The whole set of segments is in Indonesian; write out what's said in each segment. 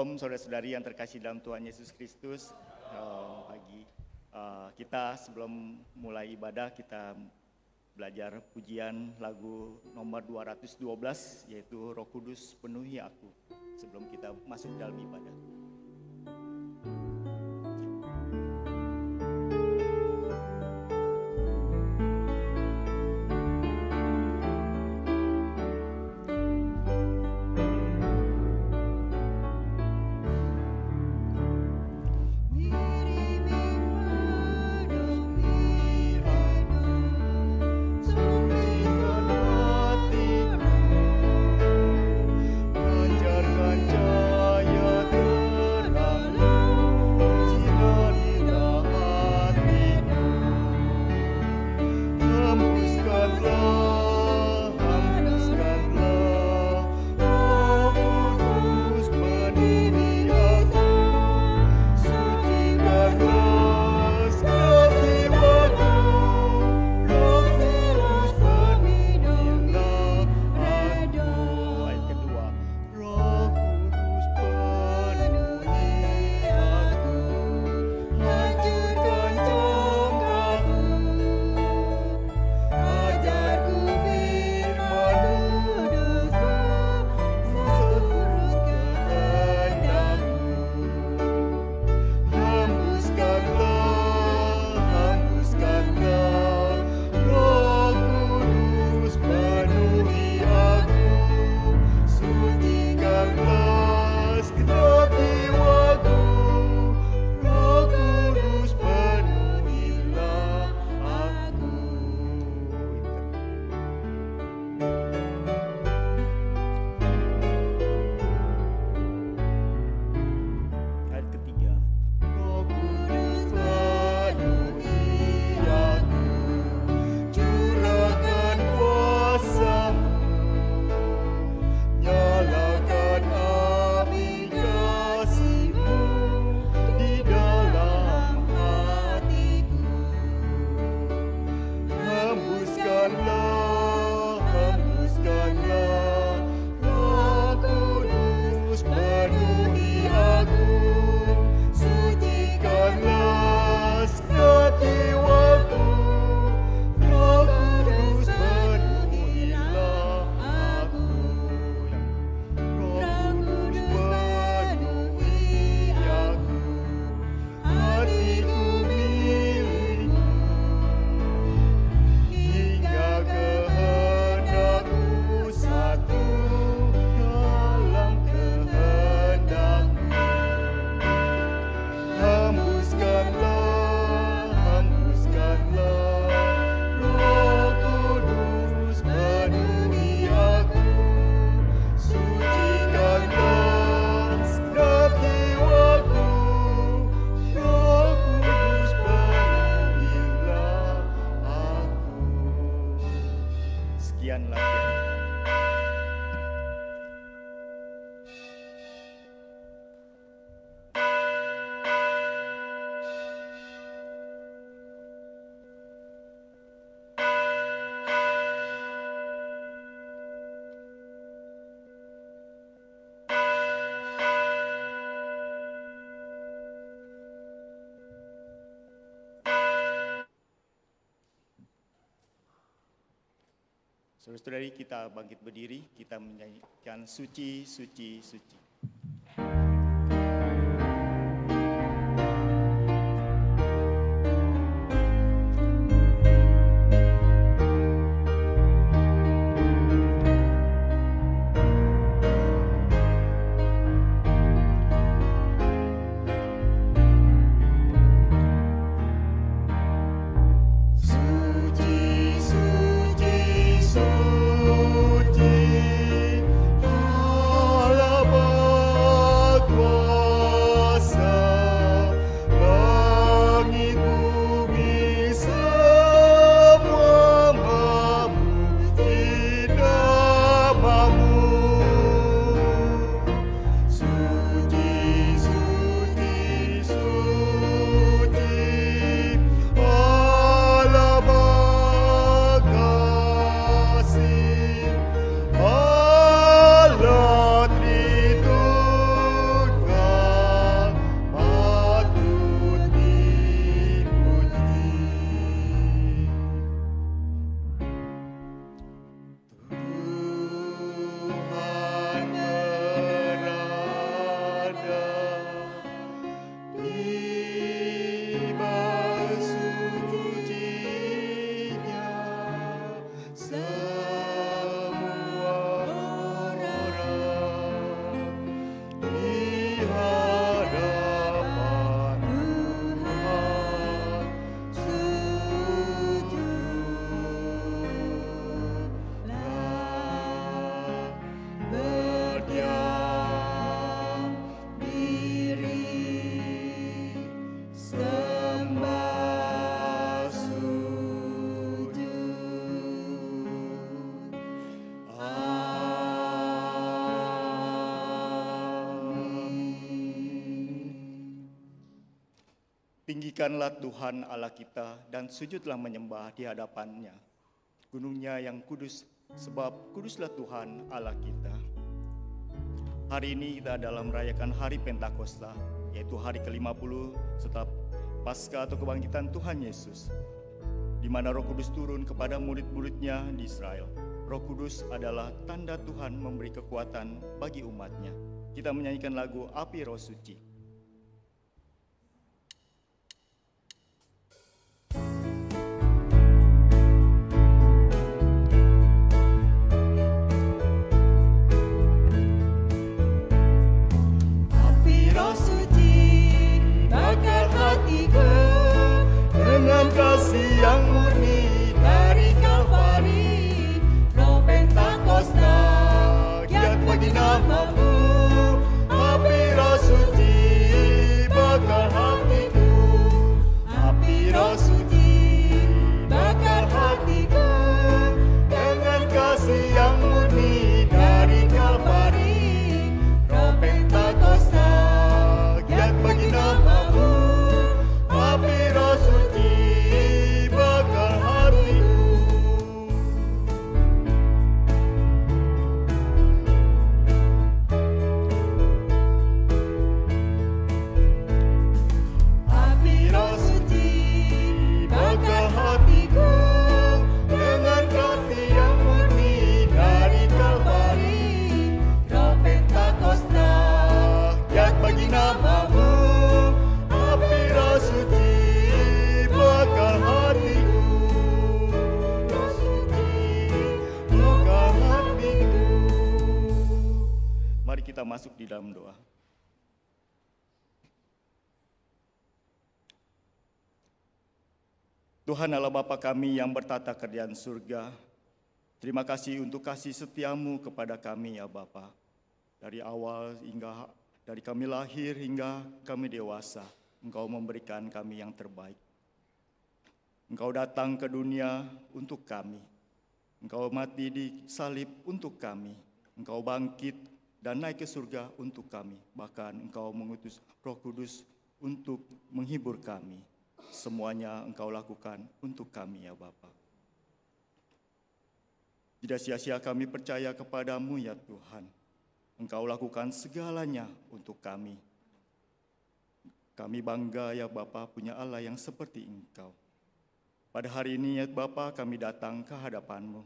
Shalom saudara-saudari yang terkasih dalam Tuhan Yesus Kristus. Pagi kita sebelum mulai ibadah kita belajar pujian lagu nomor 212 yaitu Roh Kudus penuhi aku sebelum kita masuk dalam ibadah. Saudara-saudari, kita bangkit berdiri, kita menyanyikan suci, suci, suci. Alabama. Tinggikanlah Tuhan Allah kita dan sujudlah menyembah di hadapannya. Gunungnya yang kudus, sebab kuduslah Tuhan Allah kita. Hari ini kita dalam merayakan hari Pentakosta, yaitu hari ke-50 setelah Paskah atau kebangkitan Tuhan Yesus, di mana Roh Kudus turun kepada murid-muridnya di Israel. Roh Kudus adalah tanda Tuhan memberi kekuatan bagi umatnya. Kita menyanyikan lagu Api Roh Suci. Kasih yang murni dari Kalvari, Roh Pentakosta, giat bagi nama-Mu. Api Roh Suci bakar hatiku, api Roh Suci bakar hatiku, dengan kasih yang murni dari Kalvari, Roh Pentakosta, giat bagi nama-Mu. Api Roh Suci bakar hatiku. Api Roh Suci bakar hatiku, dengan kasih yang murni dari Kalvari, Roh Pentakosta, giat bagi nama-Mu. Api Roh Suci bakar hatiku, Roh Suci bakar hatiku. Mari kita masuk di dalam doa. Tuhan Allah Bapa kami yang bertata kerjaan surga, terima kasih untuk kasih setia-Mu kepada kami ya Bapa. Dari awal hingga dari kami lahir hingga kami dewasa, Engkau memberikan kami yang terbaik. Engkau datang ke dunia untuk kami. Engkau mati di salib untuk kami. Engkau bangkit dan naik ke surga untuk kami. Bahkan Engkau mengutus Roh Kudus untuk menghibur kami. Semuanya Engkau lakukan untuk kami ya Bapa. Tidak sia-sia kami percaya kepadamu ya Tuhan. Engkau lakukan segalanya untuk kami. Kami bangga ya Bapa punya Allah yang seperti Engkau. Pada hari ini ya Bapa kami datang ke hadapan-Mu.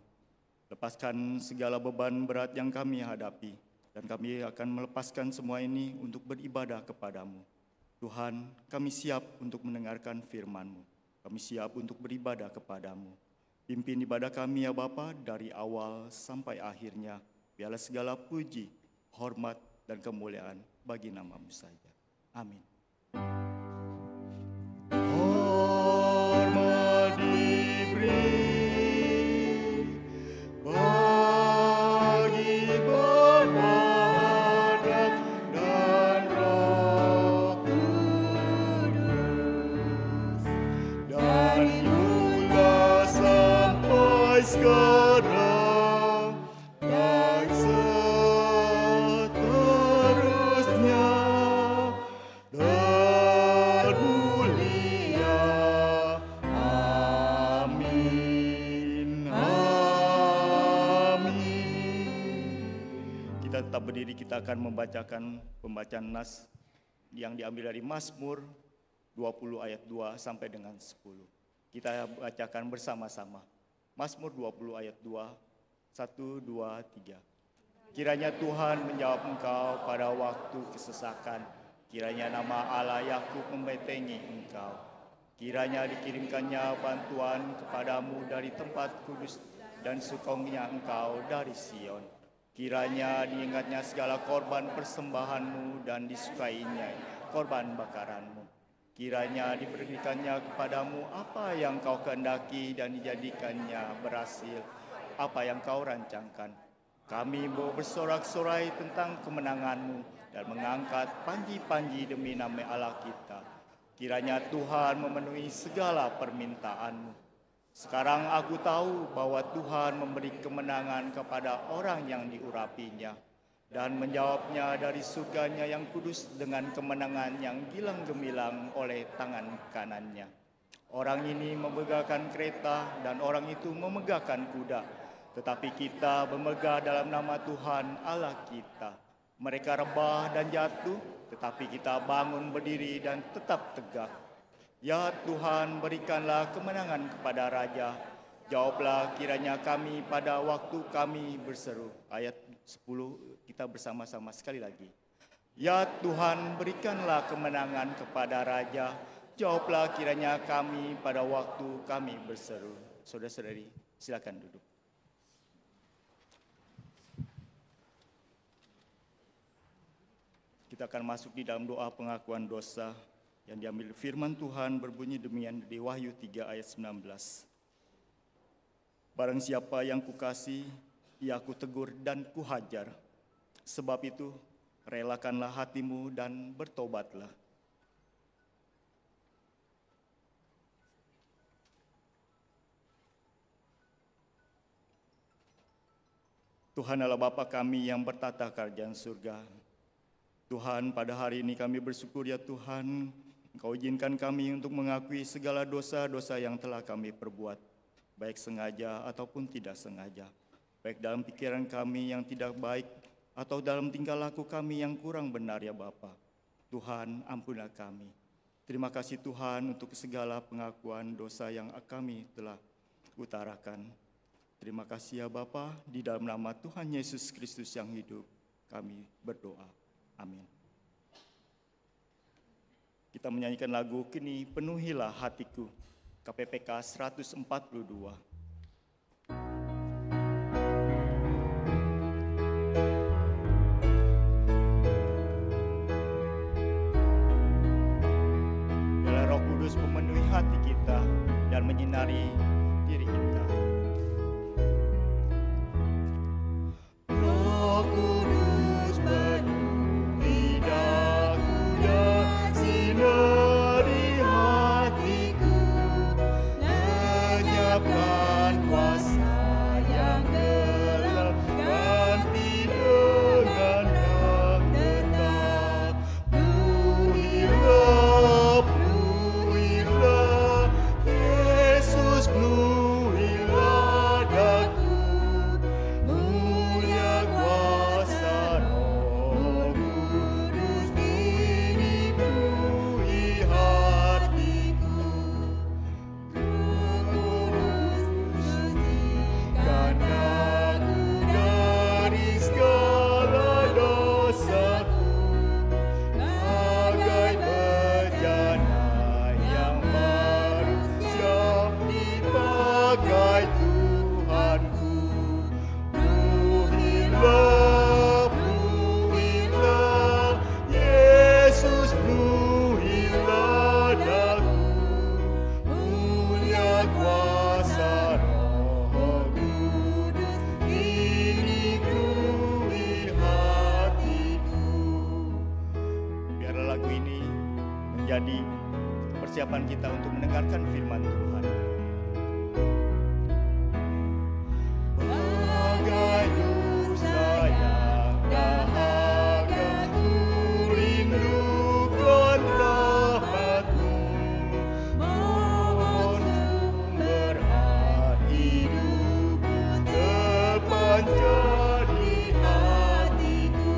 Lepaskan segala beban berat yang kami hadapi. Dan kami akan melepaskan semua ini untuk beribadah kepadamu. Tuhan, kami siap untuk mendengarkan firman-Mu. Kami siap untuk beribadah kepadamu. Pimpin ibadah kami ya Bapa dari awal sampai akhirnya. Biarlah segala puji, hormat, dan kemuliaan bagi nama-Mu saja. Amin. Hormat diberi bagi Bapa dan Roh Kudus, dari mula sampai sekarang dan seterusnya. Dan mulia, amin, amin. Kita tetap berdiri, kita akan membacakan pembacaan nas yang diambil dari Mazmur 20 ayat 2 sampai dengan 10. Kita bacakan bersama-sama. Mazmur 20 ayat 2, 1, 2, 3. Kiranya Tuhan menjawab engkau pada waktu kesesakan. Kiranya nama Allah Yakub membentengi engkau. Kiranya dikirimkannya bantuan kepadamu dari tempat kudus dan sukongnya engkau dari Sion. Kiranya diingatnya segala korban persembahanmu dan disukainya korban bakaranmu. Kiranya diberikannya kepadamu apa yang kau kehendaki dan dijadikannya berhasil apa yang kau rancangkan. Kami mau bersorak-sorai tentang kemenanganmu dan mengangkat panji-panji demi nama Allah kita. Kiranya Tuhan memenuhi segala permintaanmu. Sekarang aku tahu bahwa Tuhan memberi kemenangan kepada orang yang diurapinya dan menjawabnya dari surganya yang kudus dengan kemenangan yang gilang gemilang oleh tangan kanannya. Orang ini memegahkan kereta dan orang itu memegahkan kuda, tetapi kita bermegah dalam nama Tuhan Allah kita. Mereka rebah dan jatuh, tetapi kita bangun berdiri dan tetap tegak. Ya Tuhan, berikanlah kemenangan kepada Raja. Jawablah kiranya kami pada waktu kami berseru. Ayat 10 kita bersama-sama sekali lagi. Ya Tuhan, berikanlah kemenangan kepada Raja. Jawablah kiranya kami pada waktu kami berseru. Saudara-saudari, silakan duduk. Kita akan masuk di dalam doa pengakuan dosa yang diambil firman Tuhan berbunyi demikian di Wahyu 3 ayat 19. Barang siapa yang kukasihi, ia kutegur dan kuhajar. Sebab itu, relakanlah hatimu dan bertobatlah. Tuhan adalah Bapa kami yang bertata kerajaan surga. Tuhan, pada hari ini kami bersyukur ya Tuhan, Engkau izinkan kami untuk mengakui segala dosa-dosa yang telah kami perbuat, baik sengaja ataupun tidak sengaja, baik dalam pikiran kami yang tidak baik atau dalam tingkah laku kami yang kurang benar ya Bapa. Tuhan, ampunilah kami. Terima kasih Tuhan untuk segala pengakuan dosa yang kami telah utarakan. Terima kasih ya Bapa, di dalam nama Tuhan Yesus Kristus yang hidup, kami berdoa. Amin. Kita menyanyikan lagu Kini Penuhilah Hatiku, KPPK 142. Biarlah Roh Kudus memenuhi hati kita dan menyinari diri kita. Menjadi persiapan kita untuk mendengarkan firman Tuhan. Bagai dosa yang dahaga, ku rindukan rahmat-Mu. Mohon sumber hidupku terpancar di hatiku.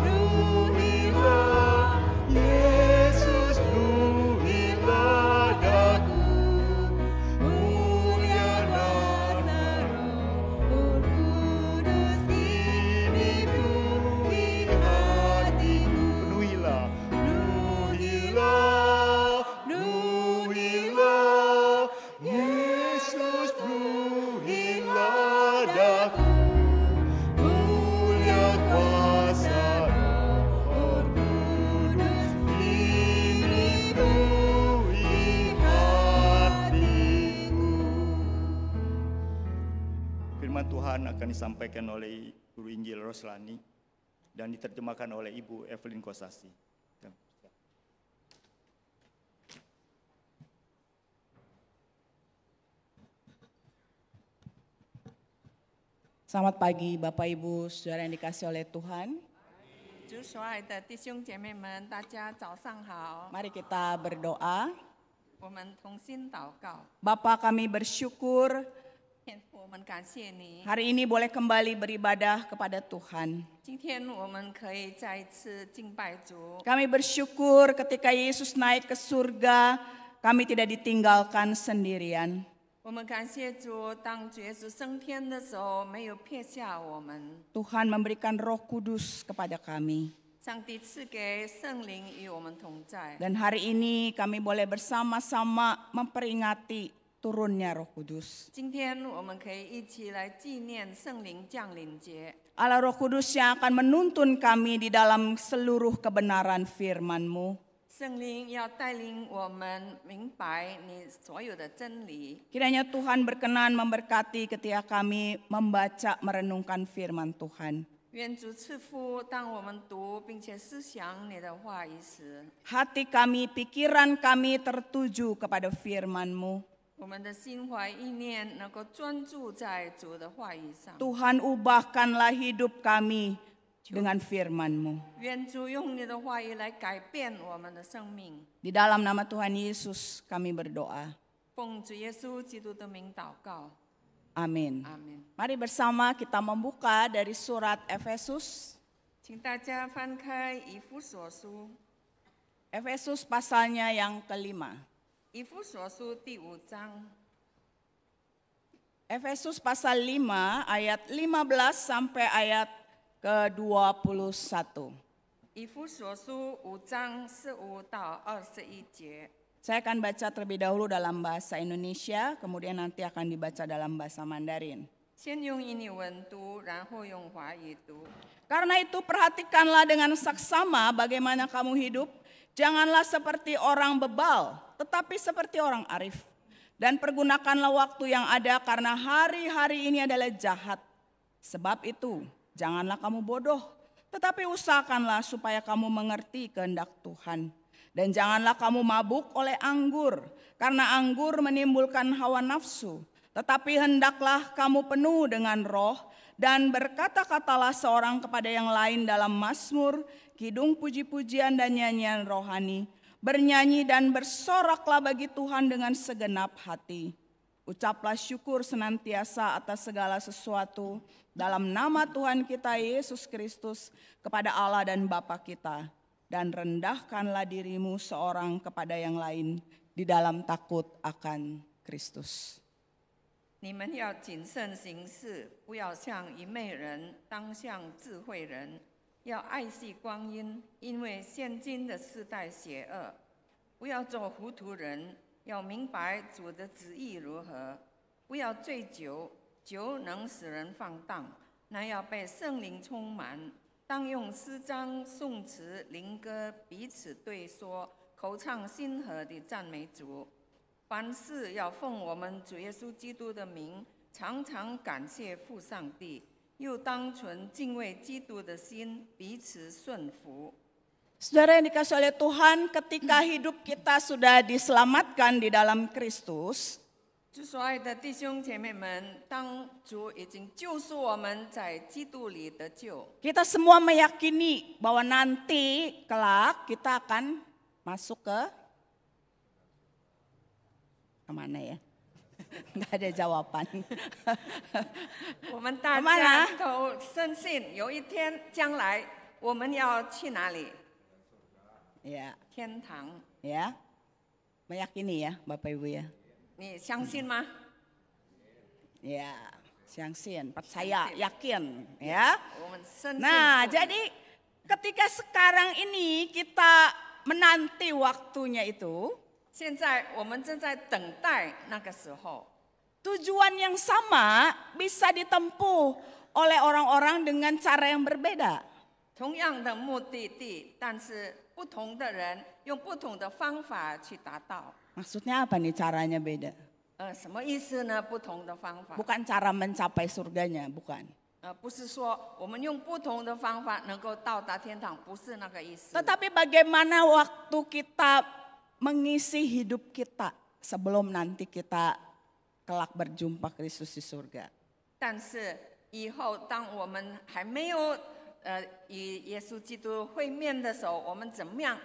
Penuhilah Yesus, penuhilah Tuhan akan disampaikan oleh Guru Injil Roslani dan diterjemahkan oleh Ibu Evelyn Kosasi. Selamat pagi Bapak Ibu Saudara yang dikasih oleh Tuhan. 主所爱的弟兄姐妹们，大家早上好。 Mari kita berdoa. 我们同心祷告， Bapa, kami bersyukur 天父，我们感谢你。 hari ini boleh kembali beribadah kepada Tuhan. 今天我们可以再一次敬拜主， Kami bersyukur ketika Yesus naik ke surga, kami tidak ditinggalkan sendirian. 我们感谢主，当主耶稣升天的时候，没有撇下我们。 Tuhan memberikan Roh Kudus kepada kami. 上帝赐给圣灵与我们同在。 Dan hari ini kami boleh bersama-sama memperingati turunnya Roh Kudus. 今天我们可以一起来纪念圣灵降临节。 Allah Roh Kudus yang akan menuntun kami di dalam seluruh kebenaran firman-Mu. 圣灵要带领我们明白你所有的真理。 Kiranya Tuhan berkenan memberkati ketika kami membaca merenungkan firman Tuhan. 愿主赐福，当我们读并且思想你的话语时， Hati kami, pikiran kami tertuju kepada firman-Mu. 我们的心怀意念能够专注在主的话语上。 Tuhan, ubahkanlah hidup kami dengan firman-Mu. 愿主用你的话语来改变我们的生命。 Di dalam nama Tuhan Yesus kami berdoa. 奉主耶稣基督的名祷告， Amin. 阿门。 Mari bersama kita membuka dari surat Efesus. 请大家翻开以弗所书， Efesus pasalnya yang kelima. 以弗所书第5章， Efesus pasal 5 ayat 15 sampai ayat ke-21. 以弗所书5章15到21节。 Saya akan baca terlebih dahulu dalam bahasa Indonesia, kemudian nanti akan dibaca dalam bahasa Mandarin. 先用印尼文读，然后用华语读。 Karena itu perhatikanlah dengan saksama bagaimana kamu hidup. Janganlah seperti orang bebal, tetapi seperti orang arif. Dan pergunakanlah waktu yang ada karena hari-hari ini adalah jahat. Sebab itu, janganlah kamu bodoh, tetapi usahakanlah supaya kamu mengerti kehendak Tuhan. Dan janganlah kamu mabuk oleh anggur, karena anggur menimbulkan hawa nafsu. Tetapi hendaklah kamu penuh dengan roh, dan berkata-katalah seorang kepada yang lain dalam mazmur, kidung puji-pujian dan nyanyian rohani. Bernyanyi dan bersoraklah bagi Tuhan dengan segenap hati. Ucaplah syukur senantiasa atas segala sesuatu dalam nama Tuhan kita Yesus Kristus kepada Allah dan Bapa kita. Dan rendahkanlah dirimu seorang kepada yang lain di dalam takut akan Kristus. 你们要谨慎行事，不要像愚昧人，当像智慧人。要爱惜光阴，因为现今的世代邪恶。不要做糊涂人，要明白主的旨意如何。不要醉酒，酒能使人放荡，那要被圣灵充满。当用诗章、颂词、灵歌彼此对说，口唱心和地赞美主。凡事要奉我们主耶稣基督的名，常常感谢父上帝，又当存敬畏基督的心，彼此顺服。 Saudara yang dikasih oleh Tuhan, ketika hidup kita sudah diselamatkan di dalam Kristus, 主所爱的弟兄姐妹们，当主已经救赎我们在基督里得救， kita semua meyakini bahwa nanti kelak kita akan masuk ke kemana ya? Nggak ada jawaban. 我们大 Kemana? 家都深信有一天将来我们要去哪里？ Ya, 天堂。 ya, meyakini ya, Bapak Ibu ya. 你相信吗？ Ya, siangsin, percaya, yakin, ya. 我们深信。 Nah, jadi ketika sekarang ini kita menanti waktunya itu, 现在我们正在等待那个时候。 tujuan yang sama bisa ditempuh oleh orang-orang dengan cara yang berbeda. 同样的目的地，但是不同的人用不同的方法去达到。 Maksudnya apa nih caranya beda? 什么意思呢？不同的方法， Bukan cara mencapai surganya, bukan. 不是说我们用不同的方法能够到达天堂，不是那个意思。 Tetapi bagaimana waktu kita mengisi hidup kita sebelum nanti kita kelak berjumpa Kristus di surga. 但是以后当我们还没有与耶稣基督会面的时候，我们怎么样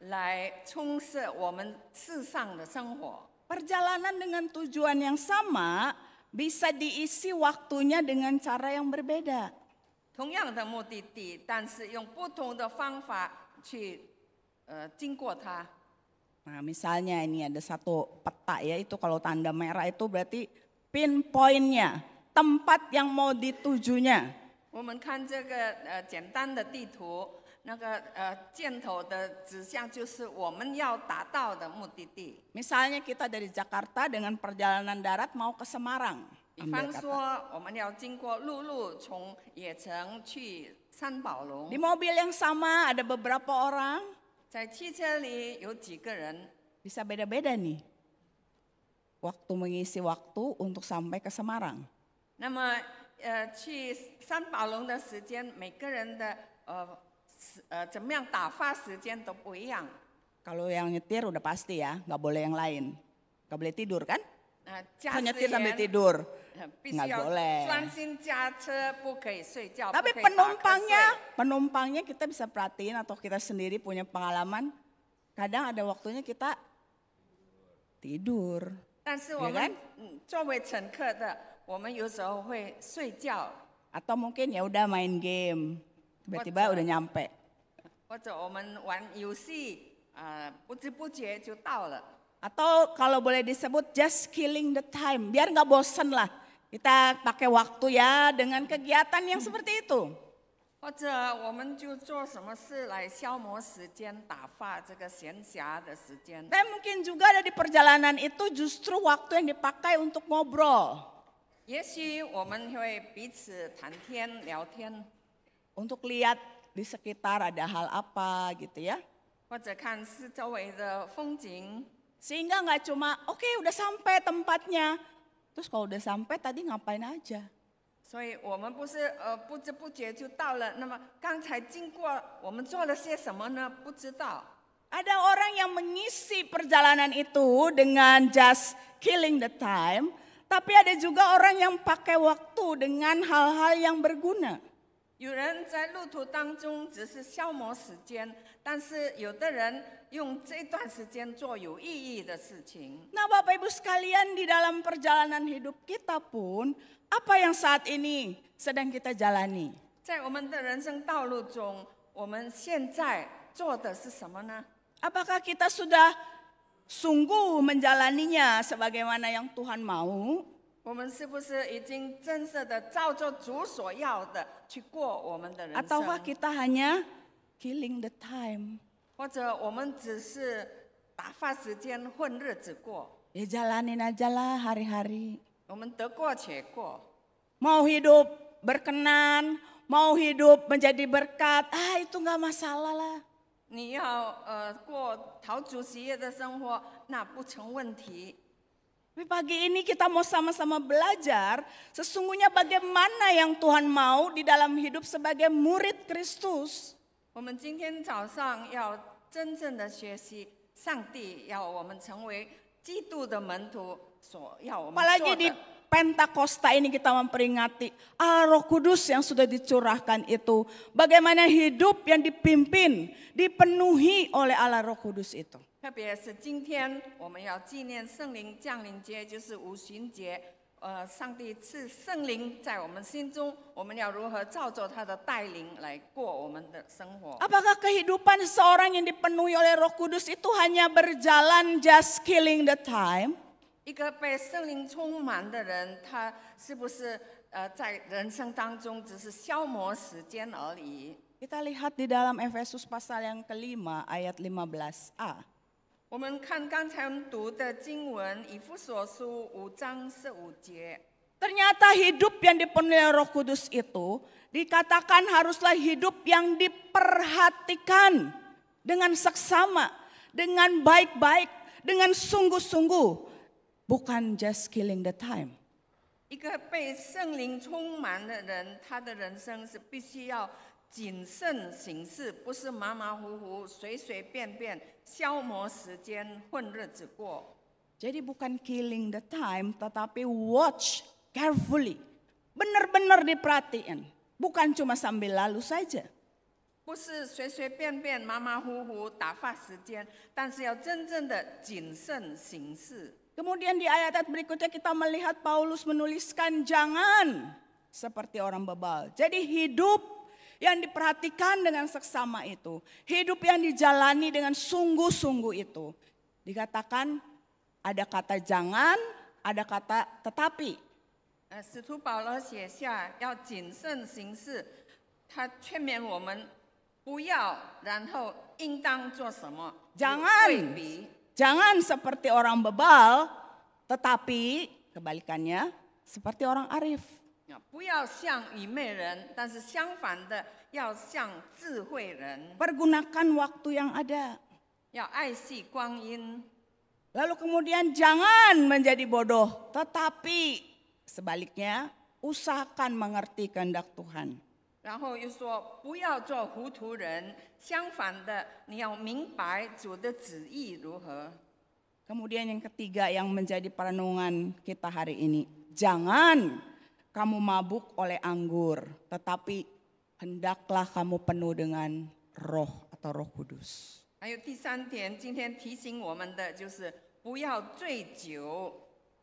来充实我们世上的生活？ Perjalanan dengan tujuan yang sama bisa diisi waktunya dengan cara yang berbeda. 同样的目的地，但是用不同的方法去经过它。 Nah, misalnya ini ada satu peta ya, itu kalau tanda merah itu berarti pinpointnya, tempat yang mau ditujunya. 我们看这个简单的地图，那个箭头的指向就是我们要达到的目的地。 Misalnya kita dari Jakarta dengan perjalanan darat mau ke Semarang. 比 Ambil 方 kata. 说，我们要经过陆路从野城去三宝龙 Di，mobil yang sama ada beberapa orang, 在汽车里有几个人， bisa beda-beda nih. Waktu mengisi waktu untuk sampai ke Semarang. 那么去三宝龙的时间，每个人的怎么样打发时间都不一样。 Kalau yang nyetir udah pasti ya, nggak boleh yang lain. Nggak boleh tidur kan? 驾 Kalau 驶 nyetir sambil 员 tidur. 必须 nggak 要 boleh. 专心驾车，不可以睡觉，不 Tapi 可以打瞌睡。 penumpangnya kita bisa perhatiin atau kita sendiri punya pengalaman. Kadang ada waktunya kita tidur. 但是我 Ya kan? 们作为乘客的，我们有时候会睡觉， Atau mungkin ya udah main game. Tiba-tiba Betul. udah nyampe. 或者我们玩游戏，不知不觉就到了。 Atau kalau boleh disebut just killing the time. Biar nggak bosen lah. Kita pakai waktu ya dengan kegiatan yang seperti itu. 或者我们就做什么事来消磨时间，打发这个闲暇的时间。 Dan mungkin juga ada di perjalanan itu justru waktu yang dipakai untuk ngobrol. 也许我们会彼此谈天聊天， Untuk lihat di sekitar ada hal apa gitu ya. 或者看四周围的风景。 Sehingga nggak cuma oke udah sampai tempatnya. Terus kalau udah sampai tadi ngapain aja. 所以我们不是不知不觉就到了。那么刚才经过，我们做了些什么呢？不知道。 Ada orang yang mengisi perjalanan itu dengan just killing the time. Tapi ada juga orang yang pakai waktu dengan hal-hal yang berguna. 有人在路途当中只是消磨时间，但是有的人用这段时间做有意义的事情。 Nah Bapak Ibu sekalian, di dalam perjalanan hidup kita pun, apa yang saat ini sedang kita jalani? 在我们的人生道路中，我们现在做的是什么呢？ Apakah kita sudah sungguh menjalaninya sebagaimana yang Tuhan mau? 我们是不是已经真实的照着主所要的去过我们的人 Ataukah 生？ kita hanya killing the time? 或者我们只是打发时间、混日子过？ Ya jalanin aja lah hari-hari. 我们得过且过。 Mau hidup berkenan, mau hidup menjadi berkat, itu nggak masalah lah. 你要过讨主喜悦的生活，那不成问题。 Tapi pagi ini kita mau sama-sama belajar sesungguhnya bagaimana yang Tuhan mau di dalam hidup sebagai murid Kristus. 我们今天早上要真正的学习，上帝要我们成为基督的门徒所要我们 Apalagi 做 di 的。 Pentakosta ini kita memperingati Allah Roh Kudus yang sudah dicurahkan itu. Bagaimana hidup yang dipimpin, dipenuhi oleh Allah Roh Kudus itu. 特别是今天我们要纪念圣灵降临节，就是五旬节。上帝赐圣灵在我们心中，我们要如何照着他的带领来过我们的生活？ Apakah kehidupan seseorang yang dipenuhi oleh Roh Kudus itu hanya berjalan just killing the time? 一个被圣灵充满的人，他是不是在人生当中只是消磨时间而已？ Kita lihat di dalam Efesus pasal yang kelima ayat 15a. 我们看刚才我们读的经文，以弗所书5章15节。 Ternyata hidup yang dipenuhi oleh Roh Kudus itu dikatakan haruslah hidup yang diperhatikan dengan seksama, dengan baik-baik, dengan sungguh-sungguh. bukan just killing the time. 一个被圣灵充满的人，他的人生是必须要谨慎行事，不是马马虎虎、随随便便消磨时间、混日子过。 Jadi bukan killing the time, tetapi watch carefully. Benar-benar diperhatiin, bukan cuma sambil lalu saja. 不是随随便便、马马虎虎打发时间，但是要真正的谨慎行事。 Kemudian di ayat-ayat berikutnya kita melihat Paulus menuliskan jangan seperti orang bebal. Jadi hidup yang diperhatikan dengan seksama itu, hidup yang dijalani dengan sungguh-sungguh itu. Dikatakan ada kata jangan, ada kata tetapi. 使徒保罗写下要谨慎行事，他劝勉我们不要，然后应当做什么？ Jangan. 对比。 Jangan seperti orang bebal, tetapi kebalikannya seperti orang arif. 不要像愚昧人，但是相反的，要像智慧人， Pergunakan waktu yang ada. 要爱惜光阴。 Lalu kemudian jangan menjadi bodoh, tetapi sebaliknya usahakan mengerti kehendak Tuhan. 然后又说不要做糊涂人，相反的，你要明白主的旨意如何。 Kemudian yang ketiga yang menjadi perenungan kita hari ini. Jangan kamu mabuk oleh anggur, tetapi hendaklah kamu penuh dengan roh atau Roh Kudus. 还有第三点，今天提醒我们的就是不要醉酒，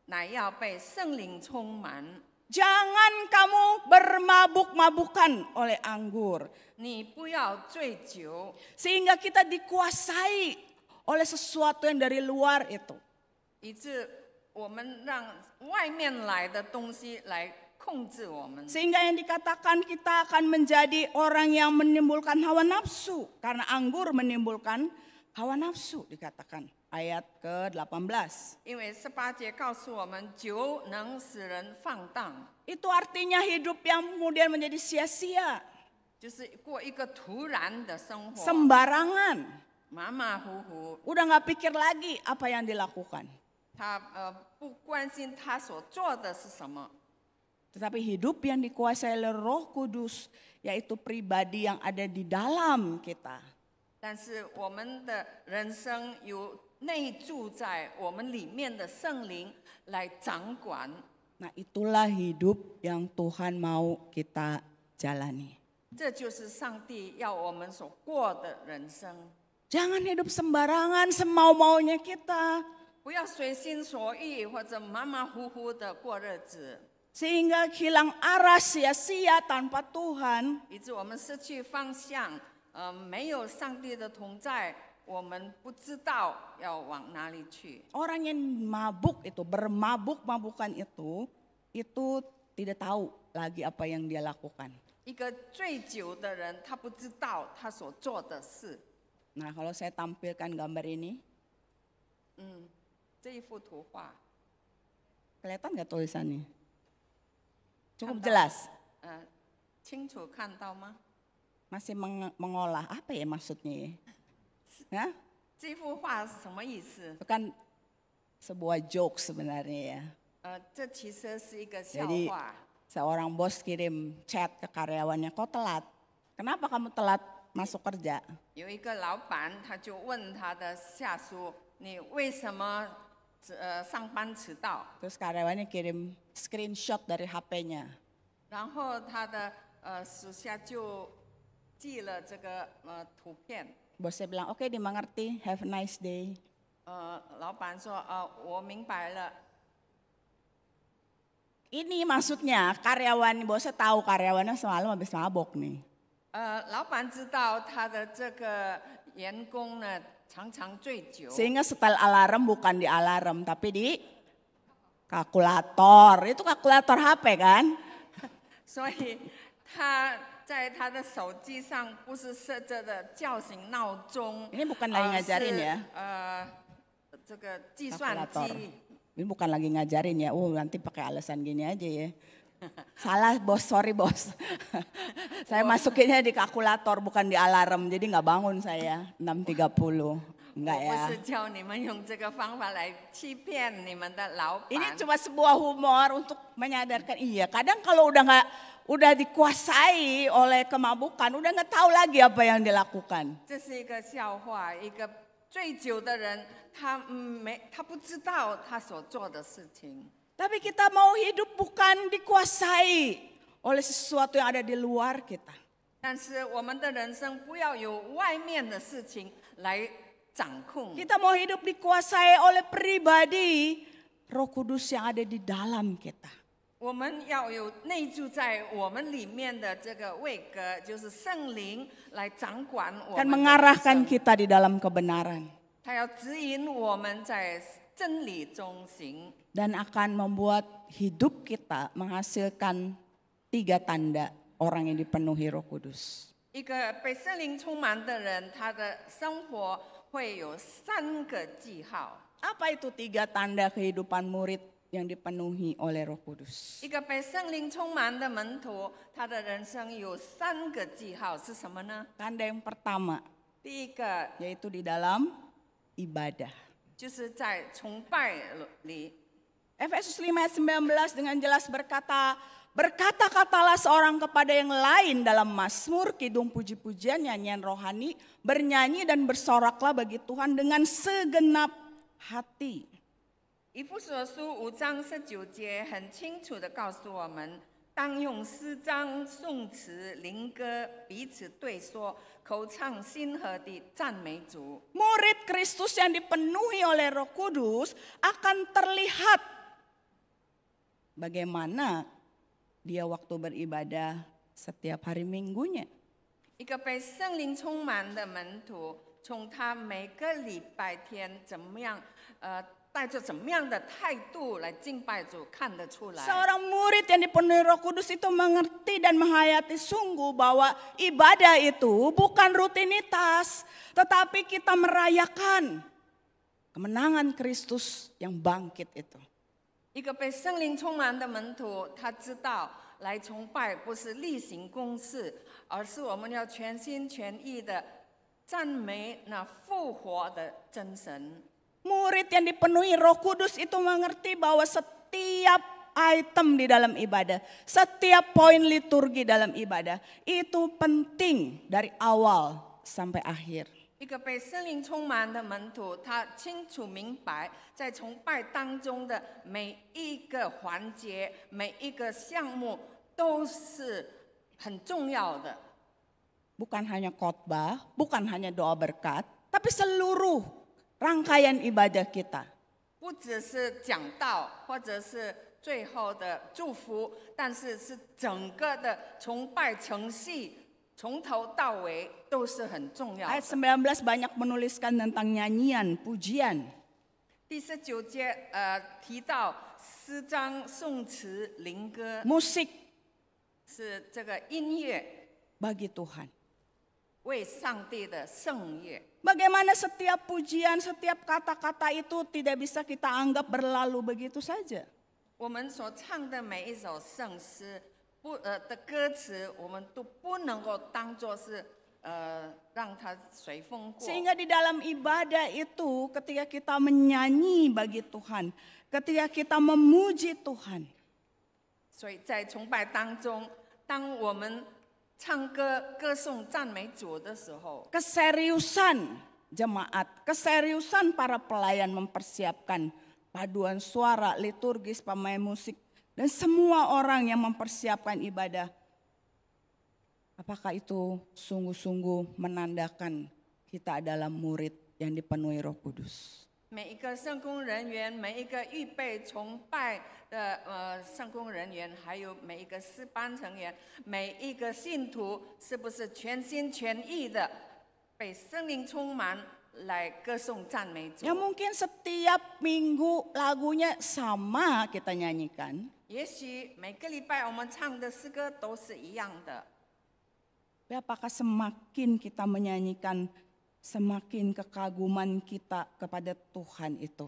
乃要被圣灵充满。 Jangan kamu bermabuk-mabukan oleh anggur. 你不要醉酒， Sehingga kita dikuasai oleh sesuatu yang dari luar itu. 以致我们让外面来的东西来控制我们。 Sehingga yang dikatakan kita akan menjadi orang yang menimbulkan hawa nafsu. Karena anggur menimbulkan hawa nafsu dikatakan. Ayat ke-18. 因为18节告诉我们，酒能使人放荡， Itu artinya hidup yang kemudian menjadi sia-sia. 就是过一个突然的生活， Sembarangan. 马马虎虎。 Udah gak pikir lagi apa yang dilakukan. 他不关心他所做的是什么， Tetapi hidup yang dikuasai oleh Roh Kudus, yaitu pribadi yang ada di dalam kita. 但是我们的人生由内住在我们里面的圣灵来掌管。 Nah itulah hidup yang Tuhan mau kita jalani. 这就是上帝要我们所过的人生， Jangan hidup sembarangan semau-maunya kita. 不要随心所欲或者马马虎虎的过日子， Sehingga hilang arah sia-sia tanpa Tuhan. 以致我们失去方向。没有上帝的同在，我们不知道要往哪里去。 Orang yang mabuk itu, bermabuk-mabukan itu tidak tahu lagi apa yang dia lakukan. 一个醉酒的人，他不知道他所做的事。 Nah kalau saya tampilkan gambar ini, 这一幅图画， kelihatan nggak tulisannya? Cukup 看到 jelas. 清楚看到吗？ Masih mengolah apa ya maksudnya ya? Hah? 这幅画什么意思？ Itu kan sebuah joke sebenarnya ya. 这其实是一个笑 Jadi 话。 seorang bos kirim chat ke karyawannya, kok telat? Kenapa kamu telat masuk kerja? 有一个老板，他就问他的下属：“你为什么上班迟到 Terus karyawannya kirim screenshot dari HP-nya.？” 然后他的属下就寄了这个图片。 Bosnya bilang, oke dimengerti, have a nice day. 老板说：“我明白了。” Ini maksudnya karyawan, bosnya tahu karyawannya semalam habis mabok nih. 老板知道他的这个员工呢常常醉酒， Sehingga setel alarm bukan di alarm tapi di kalkulator. Itu kalkulator HP kan? 所以他在他的手机上不是设置的叫醒闹钟， Ini bukan lagi ngajarin ya. 这个计算 Kalkulator. 机。 Ini bukan lagi ngajarin ya. Nanti pakai alasan gini aja ya. Salah bos, sorry bos. Saya masukinnya di kalkulator bukan di alarm. Jadi nggak bangun saya 6.30. Enggak 我不 ya. 是叫你们用这个方法来欺骗你们的老 Ini 板。 cuma sebuah humor untuk menyadarkan, iya kadang kalau udah dikuasai oleh kemabukan, udah nggak tahu lagi apa yang dilakukan. 这是一个笑话，一个醉酒的人，他不知道他所做的事情。 Tapi kita mau hidup bukan dikuasai oleh sesuatu yang ada di luar kita. 但是我们的人生不要有外面的事情来掌控， Kita mau hidup dikuasai oleh pribadi Roh Kudus yang ada di dalam kita. 我们要有内住在我们里面的这个位格，就是圣灵来掌管我 Dan 们的人 mengarahkan 生。 kita di dalam kebenaran. 他要指引我们在真理中行， Dan akan membuat hidup kita menghasilkan 3 tanda orang yang dipenuhi Roh Kudus. 一个被圣灵充满的人，他的生活会有3个记号。 Apa itu 3 tanda kehidupan murid yang dipenuhi oleh Roh Kudus? 一个被圣灵充满的门徒，他的人生有3个记号是什么呢？ Tanda yang pertama 第一个 yaitu di dalam ibadah. 就是在崇拜里， Efesus 5 ayat 19 dengan jelas berkata, berkata-katalah seorang kepada yang lain dalam mazmur, kidung puji-pujian, nyanyian rohani, bernyanyi dan bersoraklah bagi Tuhan dengan segenap hati. 以弗所书5章19节很清楚的告诉我们，当用诗章、颂词、灵歌彼此对说，口唱心和地赞美主。 Murid Kristus yang dipenuhi oleh Roh Kudus akan terlihat bagaimana dia waktu beribadah setiap hari minggunya. 一个被圣灵充满的门徒，从他每个礼拜天怎么样，带着怎么样的态度来敬拜主，看得出来。 Seorang murid yang dipenuhi Roh Kudus itu mengerti dan menghayati sungguh bahwa ibadah itu bukan rutinitas, tetapi kita merayakan kemenangan Kristus yang bangkit itu. 一个被圣灵充满的门徒，他知道来崇拜不是例行公事，而是我们要全心全意的赞美那复活的真神。 Murid yang dipenuhi Roh Kudus itu mengerti bahwa setiap item di dalam ibadah, setiap poin liturgi dalam ibadah itu penting dari awal sampai akhir. 一个被圣灵充满的门徒，他清楚明白，在崇拜当中的每一个环节、每一个项目都是很重要的。 Bukan hanya khotbah, bukan hanya doa berkat, tapi seluruh rangkaian ibadah kita. 不只是讲道，或者是最后的祝福，但是是整个的崇拜程序，从头到尾都是很重要 Ayat 的。 19 banyak menuliskan tentang nyanyian, pujian. 第19节提到诗章、颂词、灵歌， Musik 是这个音乐 bagi Tuhan. 为上帝的圣乐。 Bagaimana setiap pujian, setiap kata-kata itu tidak bisa kita anggap berlalu begitu saja. 我们所唱的每一首圣诗，的歌词，我们都不能够当作是让它随风过。 Sehingga di dalam ibadah itu ketika kita menyanyi bagi Tuhan, ketika kita memuji Tuhan, 所以在崇拜当中，当我们唱歌、歌颂、赞美主的时候， keseriusan jemaat, keseriusan para pelayan mempersiapkan paduan suara, liturgis, pemain musik, dan semua orang yang mempersiapkan ibadah. Apakah itu sungguh-sungguh menandakan kita adalah murid yang dipenuhi Roh Kudus? 每一个圣工人员，每一个预备崇拜的圣工人员，还有每一个诗班成员，每一个信徒，是不是全心全意的被圣灵充满来歌颂赞美主？ Ya mungkin setiap minggu lagunya sama kita nyanyikan. 也许每个礼拜我们唱的诗歌都是一样的， Tapi apakah semakin kita menyanyikan, semakin kekaguman kita kepada Tuhan itu?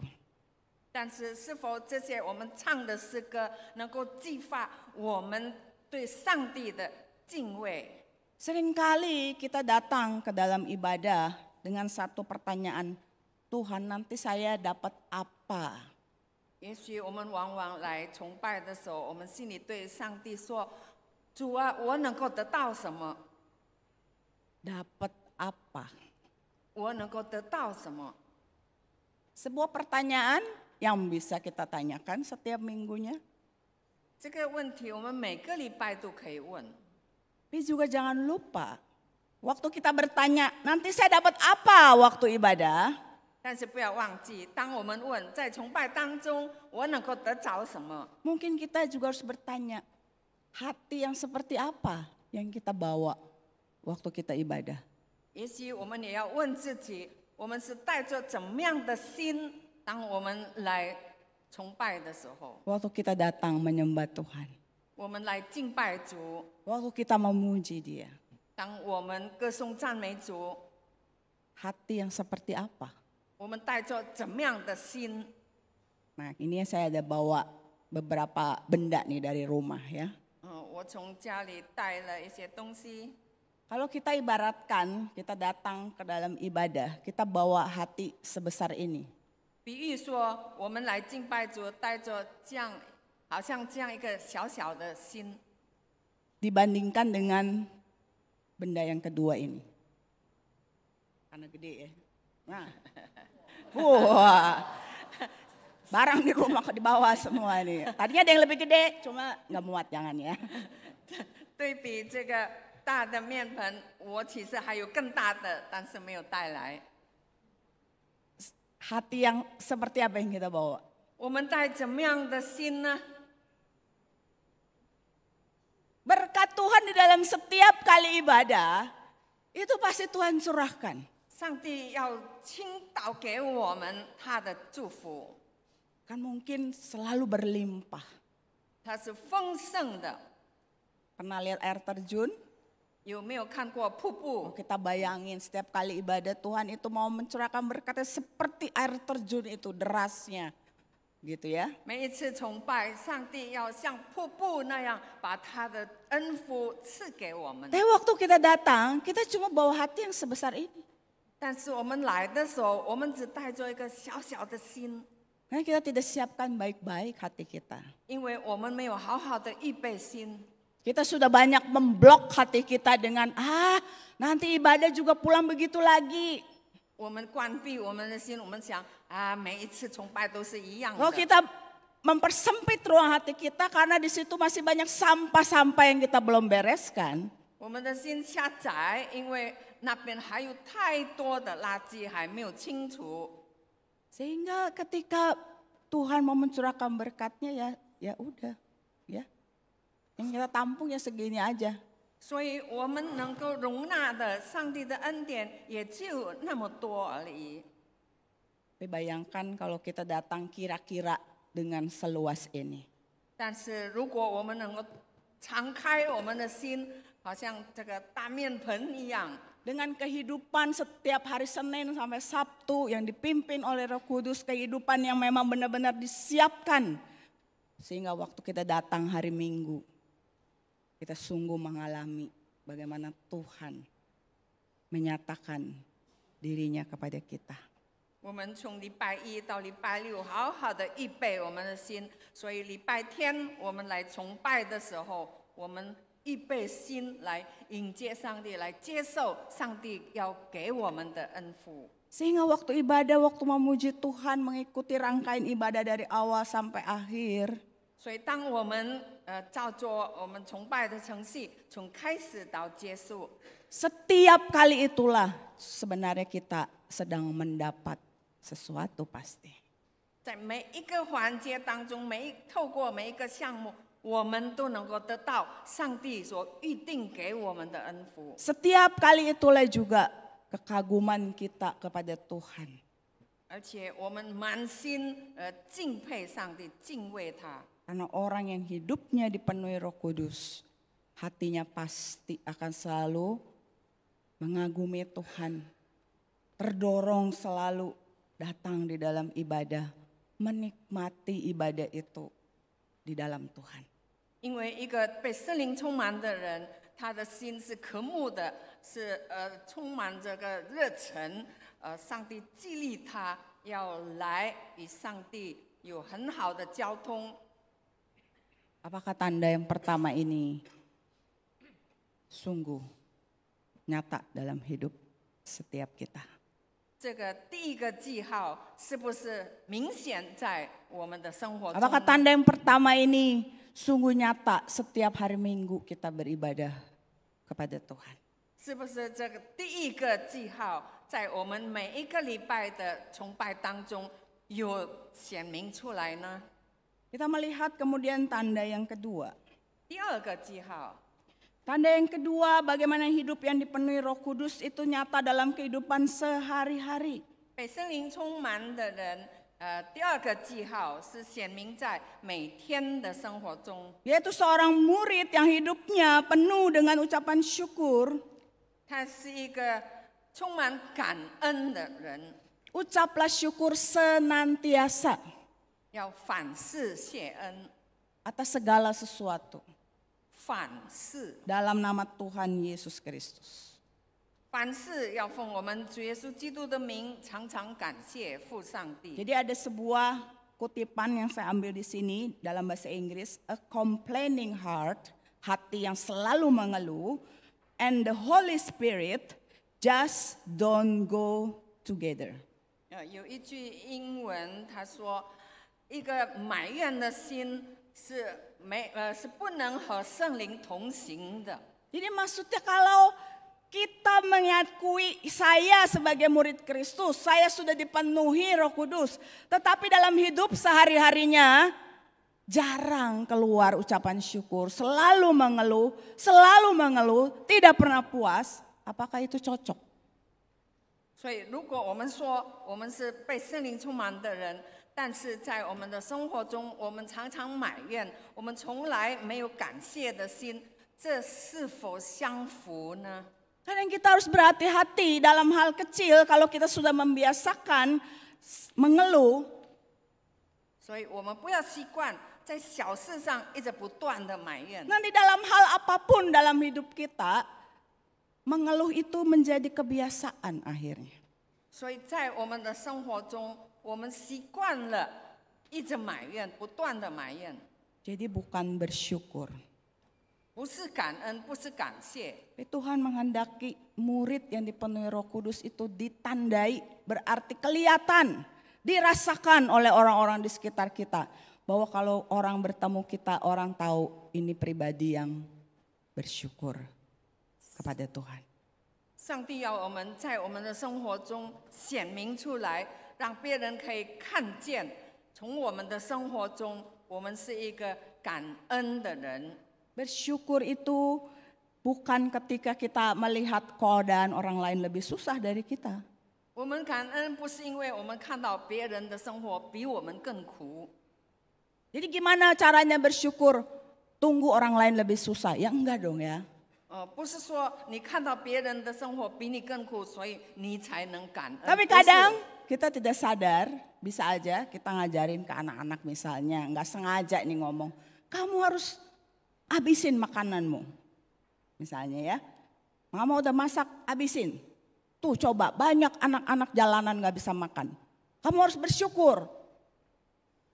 但是是否这些我们唱的诗歌能够激发我们对上帝的敬畏？ Seringkali kita datang ke dalam ibadah dengan satu pertanyaan, Tuhan nanti saya dapat apa? 也许我们往往来崇拜的时候，我们心里对上帝说：“主啊，我能够得到什么？ Dapat apa? 我能够得到什么？” Sebuah pertanyaan yang bisa kita tanyakan setiap minggunya. 这个问题我们每个礼拜都可以问。 Tapi juga jangan lupa, waktu kita bertanya, nanti saya dapat apa waktu ibadah? 但是不要忘记，当我们问在崇拜当中我能够得着什么， Mungkin kita juga harus bertanya, hati yang seperti apa yang kita bawa waktu kita ibadah? 也许我们也要问自己，我们是带着怎么样的心，当我们来崇拜的时候， Waktu kita datang menyembah Tuhan, 我们来敬拜主， waktu kita memuji Dia, 当我们歌颂赞美主， hati yang seperti apa? 我们带着怎么样的心？ Nah, ini saya ada bawa beberapa benda nih dari rumah ya. 我从家里带了一些东西。 Kalau kita ibaratkan, kita datang ke dalam ibadah, kita bawa hati sebesar ini. 比喻说，我们来敬拜主，带着这样，好像这样一个小小的心， Dibandingkan dengan benda yang kedua ini. Karena gede ya. Nah. Wah. Barang di rumah di bawah semua nih. Tadinya ada yang lebih gede, cuma nggak muat, jangan ya. 对比这个大的面盆，我其实还有更大的，但是没有带来。 Hati yang seperti apa yang kita bawa? 我们带怎么样的心呢？ Berkat Tuhan di dalam setiap kali ibadah, itu pasti Tuhan curahkan. 上帝要倾倒给我们他的祝福， Kan mungkin selalu berlimpah. 它是丰盛的。 Pernah lihat air terjun? 有没有看过瀑布？ Kita bayangin setiap kali ibadah Tuhan itu mau mencurahkan berkatnya seperti air terjun itu derasnya. Gitu ya. 每一次崇拜，上帝要像瀑布那样把他的恩福赐给我们。 Tapi waktu kita datang, kita cuma bawa hati yang sebesar ini. 但是我们来的时候，我们只带着一个小小的心， Karena kita tidak siapkan baik-baik hati kita. 因为我们没有好好的预备心。 Kita sudah banyak memblok hati kita dengan, nanti ibadah juga pulang begitu lagi. 我们关闭我们的心，我们想每一次崇拜都是一样 Kalau 的。 kita mempersempit ruang hati kita karena di situ masih banyak sampah-sampah yang kita belum bereskan. 我们的心狭窄，因为那边还有太多的垃圾还没有清除。 Sehingga ketika Tuhan mau mencurahkan berkatnya ya udah ya. Yang kita tampung ya segini aja. 所以我们能够容纳的上帝的恩典也只有那么多而已。 Tapi bayangkan kalau kita datang kira-kira dengan seluas ini. 但是如果我们能够敞开我们的心，好像这个大面盆一样， Dengan kehidupan setiap hari Senin sampai Sabtu yang dipimpin oleh Roh Kudus, kehidupan yang memang benar-benar disiapkan. Sehingga waktu kita datang hari Minggu, kita sungguh mengalami bagaimana Tuhan menyatakan dirinya kepada kita. 我们从礼拜一到礼拜六好好的预备我们的心，所以礼拜天我们来崇拜的时候，我们预备心来迎接上帝，来接受上帝要给我们的恩福。 Sehingga waktu ibadah, waktu memuji Tuhan, mengikuti rangkaian ibadah dari awal sampai akhir, 所以当我们照着我们崇拜的程序，从开始到结束， setiap kali itulah sebenarnya kita sedang mendapat sesuatu pasti. 在每一个环节当中，透过每一个项目，我们都能够得到上帝所预定给我们的恩福。 Setiap kali itulah juga kekaguman kita kepada Tuhan. 而且我们满心敬佩上帝，敬畏他。 Karena orang yang hidupnya dipenuhi Roh Kudus, hatinya pasti akan selalu mengagumi Tuhan, terdorong selalu datang di dalam ibadah, menikmati ibadah itu di dalam Tuhan. 因为一个被圣灵充满的人，他的心是渴慕的，是充满这个热忱，上帝激励他要来与上帝有很好的交通。 Apakah tanda yang pertama ini sungguh nyata dalam hidup setiap kita? 这个第一个记号是不是明显在我们的生活中 Apakah 呢？ tanda yang pertama ini sungguh nyata setiap hari Minggu kita beribadah kepada Tuhan? 是不是这个第一个记号在我们每一个礼拜的崇拜当中有显明出来呢？ Kita melihat kemudian tanda yang kedua. 第二个记号， Tanda yang kedua, bagaimana hidup yang dipenuhi Roh Kudus itu nyata dalam kehidupan sehari-hari. 被圣灵充满的人，第二个记号是显明在每天的生活中。 Yaitu seorang murid yang hidupnya penuh dengan ucapan syukur. 他是一个充满感恩的人， Ucaplah syukur senantiasa 要反思谢恩， atas segala sesuatu 反思， dalam nama Tuhan Yesus Kristus. 凡事要奉我们主耶稣基督的名，常常感谢父上帝。 Jadi ada sebuah kutipan yang saya ambil di sini dalam bahasa Inggris, a complaining heart, hati yang selalu mengeluh, and the Holy Spirit just don't go together. 有一句英文，他说，一个埋怨的心是是不能和圣灵同行的。 Jadi maksudnya kalau kita mengakui saya sebagai murid Kristus, saya sudah dipenuhi Roh Kudus, tetapi dalam hidup sehari-harinya jarang keluar ucapan syukur, selalu mengeluh, tidak pernah puas, apakah itu cocok? 所以，如果我们说我们是被圣灵充满的人，但是在我们的生活中，我们常常埋怨，我们从来没有感谢的心，这是否相符呢？ Kadang kita harus berhati-hati dalam hal kecil kalau kita sudah membiasakan mengeluh. 所以我们不要习惯在小事上一直不断的埋怨。 Nanti dalam hal apapun dalam hidup kita, mengeluh itu menjadi kebiasaan akhirnya. 所以在我们的生活中，我们习惯了一直埋怨，不断的埋怨， Jadi bukan bersyukur. 不是感恩，不是感谢。 Tapi Tuhan menghendaki murid yang dipenuhi Roh Kudus itu ditandai, berarti kelihatan, dirasakan oleh orang-orang di sekitar kita. Bahwa kalau orang bertemu kita, orang tahu ini pribadi yang bersyukur kepada Tuhan. 上帝要我们在我们的生活中显明出来，让别人可以看见，从我们的生活中，我们是一个感恩的人。 Bersyukur itu bukan ketika kita melihat keadaan orang lain lebih susah dari kita. 我们感恩不是因为我们看到别人的生活比我们更苦， Jadi gimana caranya bersyukur? Tunggu orang lain lebih susah? Ya enggak dong ya. 不是说你看到别人的生活比你更苦，所以你才能感恩。 Tapi 不是 kadang kita tidak sadar, bisa aja kita ngajarin ke anak-anak misalnya, nggak sengaja nih ngomong, kamu harus habisin makananmu. Misalnya ya, mama udah masak, habisin. Tuh coba banyak anak-anak jalanan nggak bisa makan. Kamu harus bersyukur.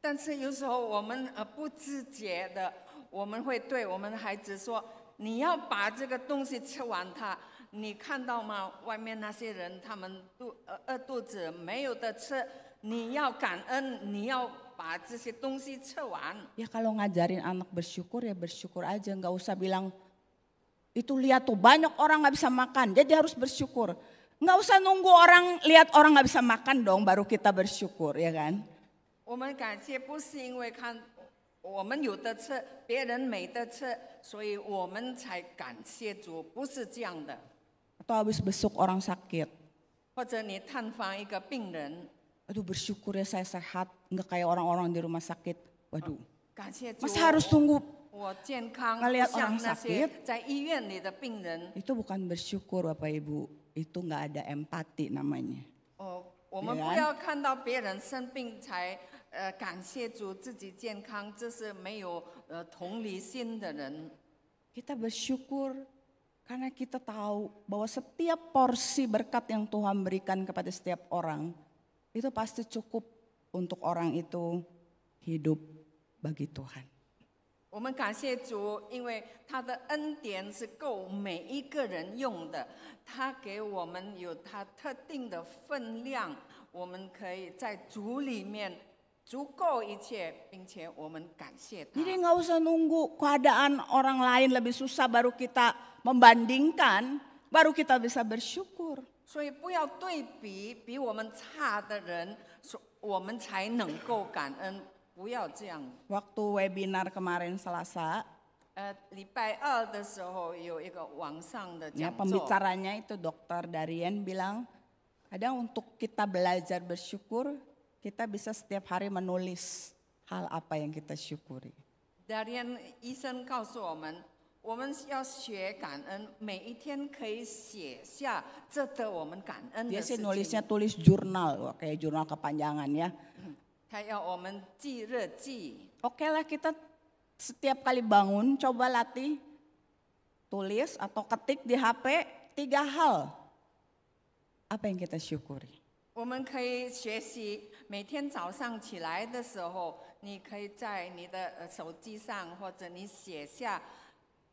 但是有时候我们不自觉的，我们会对我们的孩子说：“你要把这个东西吃完它。你看到吗？外面那些人他们饿肚子没有的吃，你要感恩，你要把这些东西吃完。” Ya kalau ngajarin anak bersyukur ya bersyukur aja, nggak usah bilang itu lihat tuh banyak orang nggak bisa makan, jadi harus bersyukur. Nggak usah nunggu orang lihat orang nggak bisa makan dong, baru kita bersyukur ya kan? 我们感谢不是因为看我们有的吃，别人没得吃，所以我们才感谢主，不是这样的。 Atau habis besuk orang sakit, 或者你探访一个病人， aduh bersyukur ya saya sehat, nggak kayak orang-orang di rumah sakit. Waduh, 感谢主， masa harus tunggu? 我健康，不 ngelihat 像 orang 那些 sakit 在医院里的病人。 Itu bukan bersyukur Bapak Ibu, itu nggak ada empati namanya. 我们 对 不 啊 要看到别人生病才感谢主自己健康，这是没有同理心的人。 Kita bersyukur Karena kita tahu bahwa setiap porsi berkat yang Tuhan berikan kepada setiap orang, itu pasti cukup untuk orang itu hidup bagi Tuhan. 我们感谢主，因为他的恩典是够每一个人用的，他给我们有他特定的分量，我们可以在主里面足够一切，并且我们感谢他。 Jadi nggak usah nunggu keadaan orang lain lebih susah baru kita membandingkan, baru kita bisa bersyukur. 所以不要对比我们差的人，我们才能够感恩。不要这样。 Waktu webinar kemarin Selasa, 礼拜二的时候有一个网上的 ya 讲座， pembicaranya itu Dokter Darien bilang, kadang untuk kita belajar bersyukur, kita bisa setiap hari menulis hal apa yang kita syukuri. Darian 医生告诉我们，我们要学感恩，每一天可以写下值得我们感恩的 Dia 事 sih 情。 nulisnya tulis jurnal, wah, kayak jurnal kepanjangan ya. 他要我们记日记。 Oke lah kita setiap kali bangun coba latih tulis atau ketik di HP 3 hal. Apa yang kita syukuri? 我们可以学习，每天早上起来的时候，你可以在你的手机上，或者你写下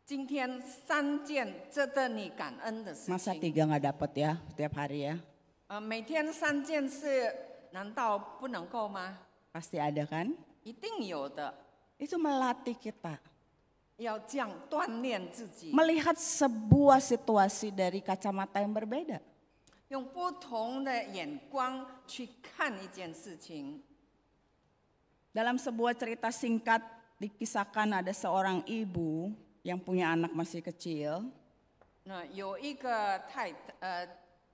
今天3件值得你感恩的事 Masa 情。 3 nggak dapet ya setiap hari ya? 每天3件事，难道不能够吗？ Pasti ada kan? 一定有的， Itu melatih kita. 要这样锻炼自己， Melihat sebuah situasi dari kacamata yang berbeda. 用不同的眼光去看一件事情。 Dalam sebuah cerita singkat dikisahkan ada seorang ibu yang punya anak masih kecil. 那有一个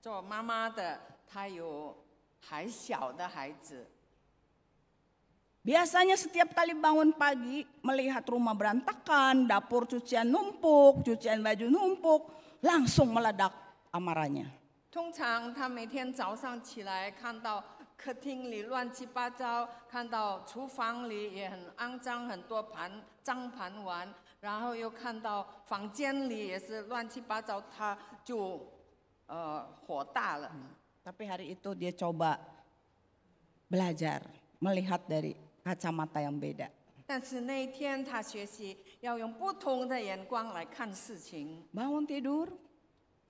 做妈妈的，她有还小的孩子。 Biasanya setiap kali bangun pagi melihat rumah berantakan, dapur cucian numpuk, cucian baju numpuk, langsung meledak amarahnya. 通常她每天早上起来，看到客厅里乱七八糟，看到厨房里也很肮脏，很多脏盘碗，然后又看到房间里也是乱七八糟，她就火大了。 Tapi hari itu dia coba belajar, melihat dari kacamata yang beda. 但是那一天，她学习要用不同的眼光来看事情。 Bangun tidur,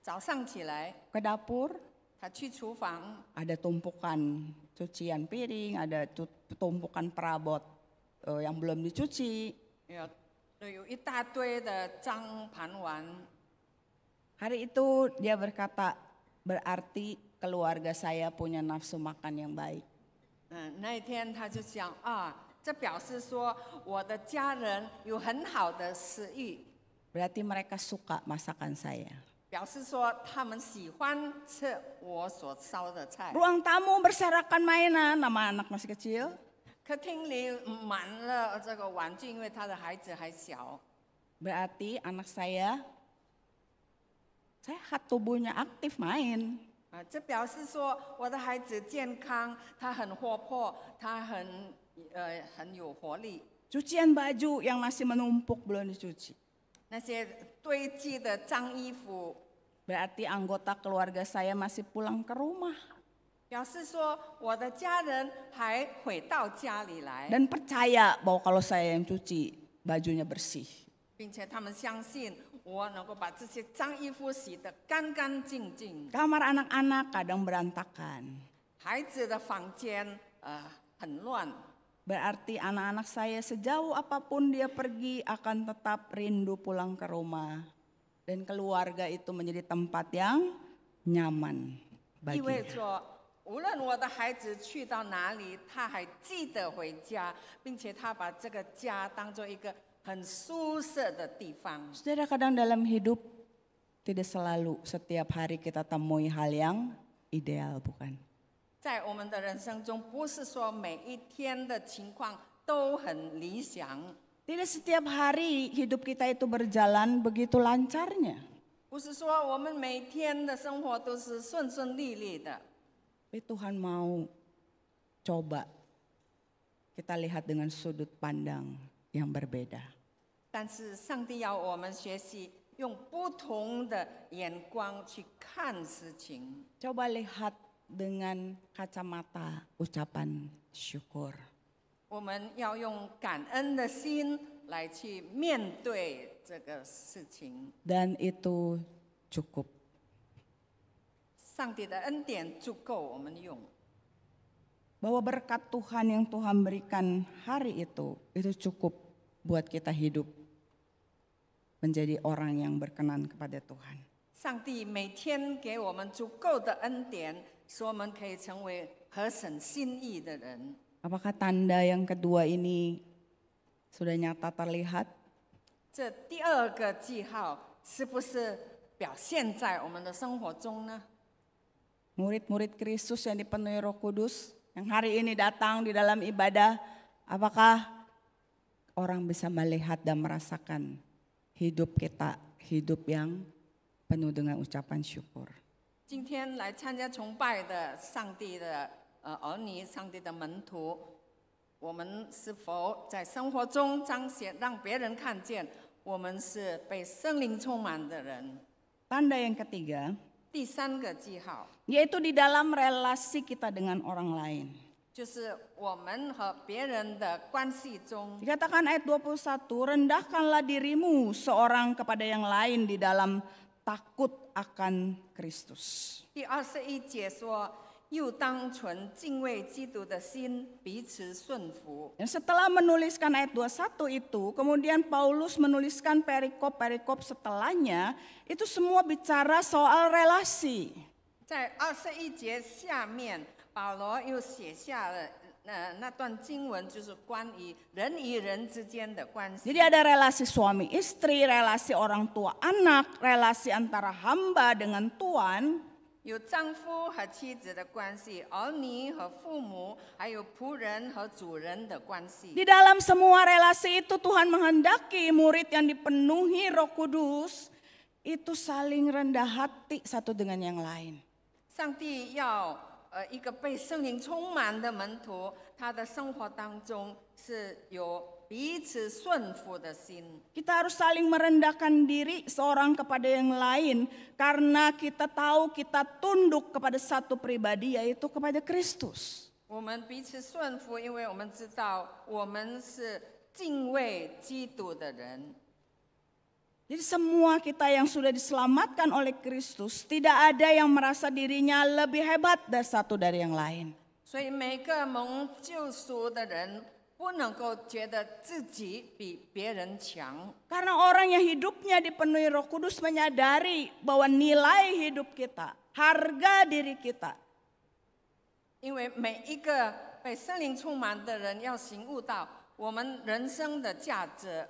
早上起来， ke dapur, 她去厨房， ada tumpukan cucian piring, ada tumpukan perabot yang belum dicuci. 有一大堆的脏盘碗。 Hari itu dia berkata, berarti keluarga saya punya nafsu makan yang baik. 那一天他就想啊，这表示说我的家人有很好的食欲， Berarti mereka suka masakan saya. 表示说他们喜欢吃我所烧的菜。 Ruang tamu berserakan mainan, nama anak masih kecil. 客厅里满了这个玩具，因为他的孩子还小。 Berarti anak saya sehat, tubuhnya aktif main. 这表示说我的孩子健康，他很活泼，他很有活力。 Cucian baju yang masih menumpuk belum dicuci. 那些堆积的脏衣服， Berarti anggota keluarga saya masih pulang ke rumah. 表示说我的家人还回到家里来， Dan percaya bahwa kalau saya yang cuci, bajunya bersih. 并且他们相信我能够把这些脏衣服洗得干干净净。 Kamar anak-anak kadang berantakan. 孩子的房间很乱， Berarti anak-anak saya sejauh apapun dia pergi akan tetap rindu pulang ke rumah. Dan keluarga itu menjadi tempat yang nyaman 意味 baginya. 着无论我的孩子去到哪里，他还记得回家，并且他把这个家当做一个很舒适的地方。 Saudara, kadang dalam hidup tidak selalu setiap hari kita temui hal yang ideal, bukan? 在我们的人生中，不是说每一天的情况都很理想， Tidak setiap hari hidup kita itu berjalan begitu lancarnya. 不是说我们每天的生活都是顺顺利利的。 Tapi Tuhan mau coba kita lihat dengan sudut pandang yang berbeda. 但是上帝要我们学习用不同的眼光去看事情。 Coba lihat dengan kacamata ucapan syukur. 我们要用感恩的心来去面对这个事情。 Dan itu cukup. 上帝的恩典足够我们用。 Bahwa berkat Tuhan yang Tuhan berikan hari itu cukup buat kita hidup menjadi orang yang berkenan kepada Tuhan. 上帝每天给我们足够的恩典，使我们可以成为合神心意的人。 Apakah tanda yang kedua ini sudah nyata terlihat? 这第二个记号是不是表现在我们的生活中呢？ Murid-murid Kristus yang dipenuhi Roh Kudus yang hari ini datang di dalam ibadah, apakah orang bisa melihat dan merasakan hidup kita, hidup yang penuh dengan ucapan syukur? 今天来参加崇拜的上帝的儿女、上帝的门徒，我们是否在生活中彰显，让别人看见我们是被圣灵充满的人？ Tanda yang ketiga, 第三个记号 yaitu di dalam relasi kita dengan orang lain. 就是我们和别人的关系中， Dikatakan ayat 21, rendahkanlah dirimu seorang kepada yang lain di dalam takut akan Kristus. 第21节说，又当存敬畏基督的心，彼此顺服。 Dan setelah menuliskan ayat 21 itu, kemudian Paulus menuliskan perikop-perikop setelahnya, itu semua bicara soal relasi. 在21节下面，保罗又写下了那段经文，就是关于人与人之间的关系。 Jadi ada relasi suami istri, relasi orang tua anak, relasi antara hamba dengan Tuhan. 有丈夫和妻子的关系，儿女和父母，还有仆人和主人的关系。 Di dalam semua relasi itu Tuhan menghendaki murid yang dipenuhi Roh Kudus itu saling rendah hati satu dengan yang lain. 上帝要一个被圣灵充满的门徒，他的生活当中是有彼此顺服的心。 Kita harus saling merendahkan diri seorang kepada yang lain karena kita tahu kita tunduk kepada satu pribadi yaitu kepada Kristus. 我们彼此顺服，因为我们知道我们是敬畏基督的人。 Jadi semua kita yang sudah diselamatkan oleh Kristus tidak ada yang merasa dirinya lebih hebat dari satu dari yang lain. 所以每个蒙救赎的人不能够觉得自己比别人强， Karena orang yang hidupnya dipenuhi Roh Kudus menyadari bahwa nilai hidup kita, harga diri kita, 因为每一个被圣灵充满的人要醒悟到我们人生的价值，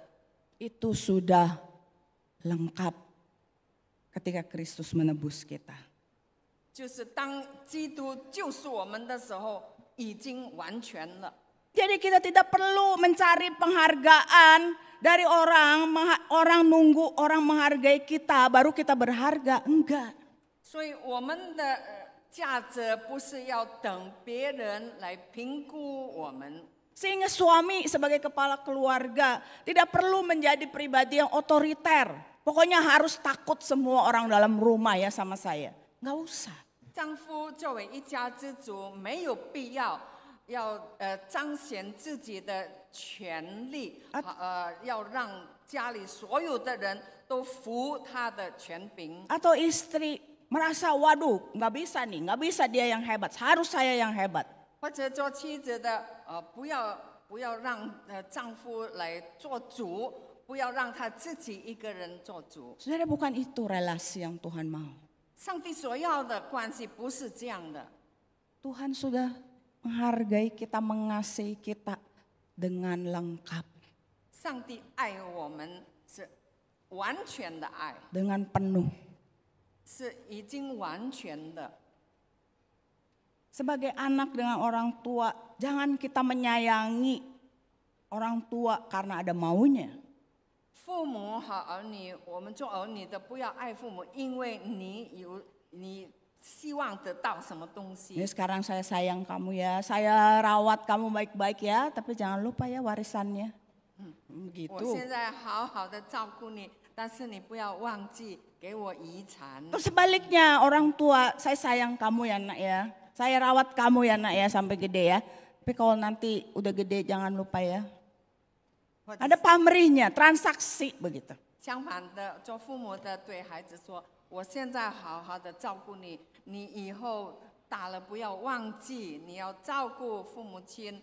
itu sudah lengkap ketika Kristus menebus kita. 就是当基督救赎我们的时候，已经完全了。 Jadi kita tidak perlu mencari penghargaan dari orang nunggu orang menghargai kita baru kita berharga, enggak. 所以我们的价值不是要等别人来评估我们。 Sehingga suami sebagai kepala keluarga tidak perlu menjadi pribadi yang otoriter. Pokoknya harus takut semua orang dalam rumah ya sama saya. Enggak usah. 丈夫作为一家之主，没有必要彰显自己的权利，要让家里所有的人都服他的权柄。 Atau istri merasa waduh nggak bisa nih, nggak bisa dia yang hebat, harus saya yang hebat. 或者做妻子的，不要让丈夫来做主，不要让他自己一个人做主。 Saudara, bukan itu relasi yang Tuhan mau. 上帝所要的关系不是这样的。 Tuhan sudah menghargai kita, mengasihi kita dengan lengkap, 上帝爱我们是完全的爱， dengan penuh. 是已经完全的。 Sebagai anak dengan orang tua, jangan kita menyayangi orang tua karena ada maunya. 父母和儿女，我们做儿女的不要爱父母，因为你希望得到什么东西。 Ini sekarang saya sayang kamu ya, saya rawat kamu baik-baik ya, tapi jangan lupa ya warisannya. 我 Begitu. 现在好好的照顾你，但是你不要忘记给我遗产。 Atau sebaliknya, orang tua, saya sayang kamu ya nak ya. Saya rawat kamu ya nak ya sampai gede ya. Tapi kalau nanti udah gede jangan lupa ya. 或者 Ada pamrihnya, transaksi begitu. 相反的，做父母的对孩子说：“我现在好好的照顾你，你以后大了不要忘记你要照顾父母亲。”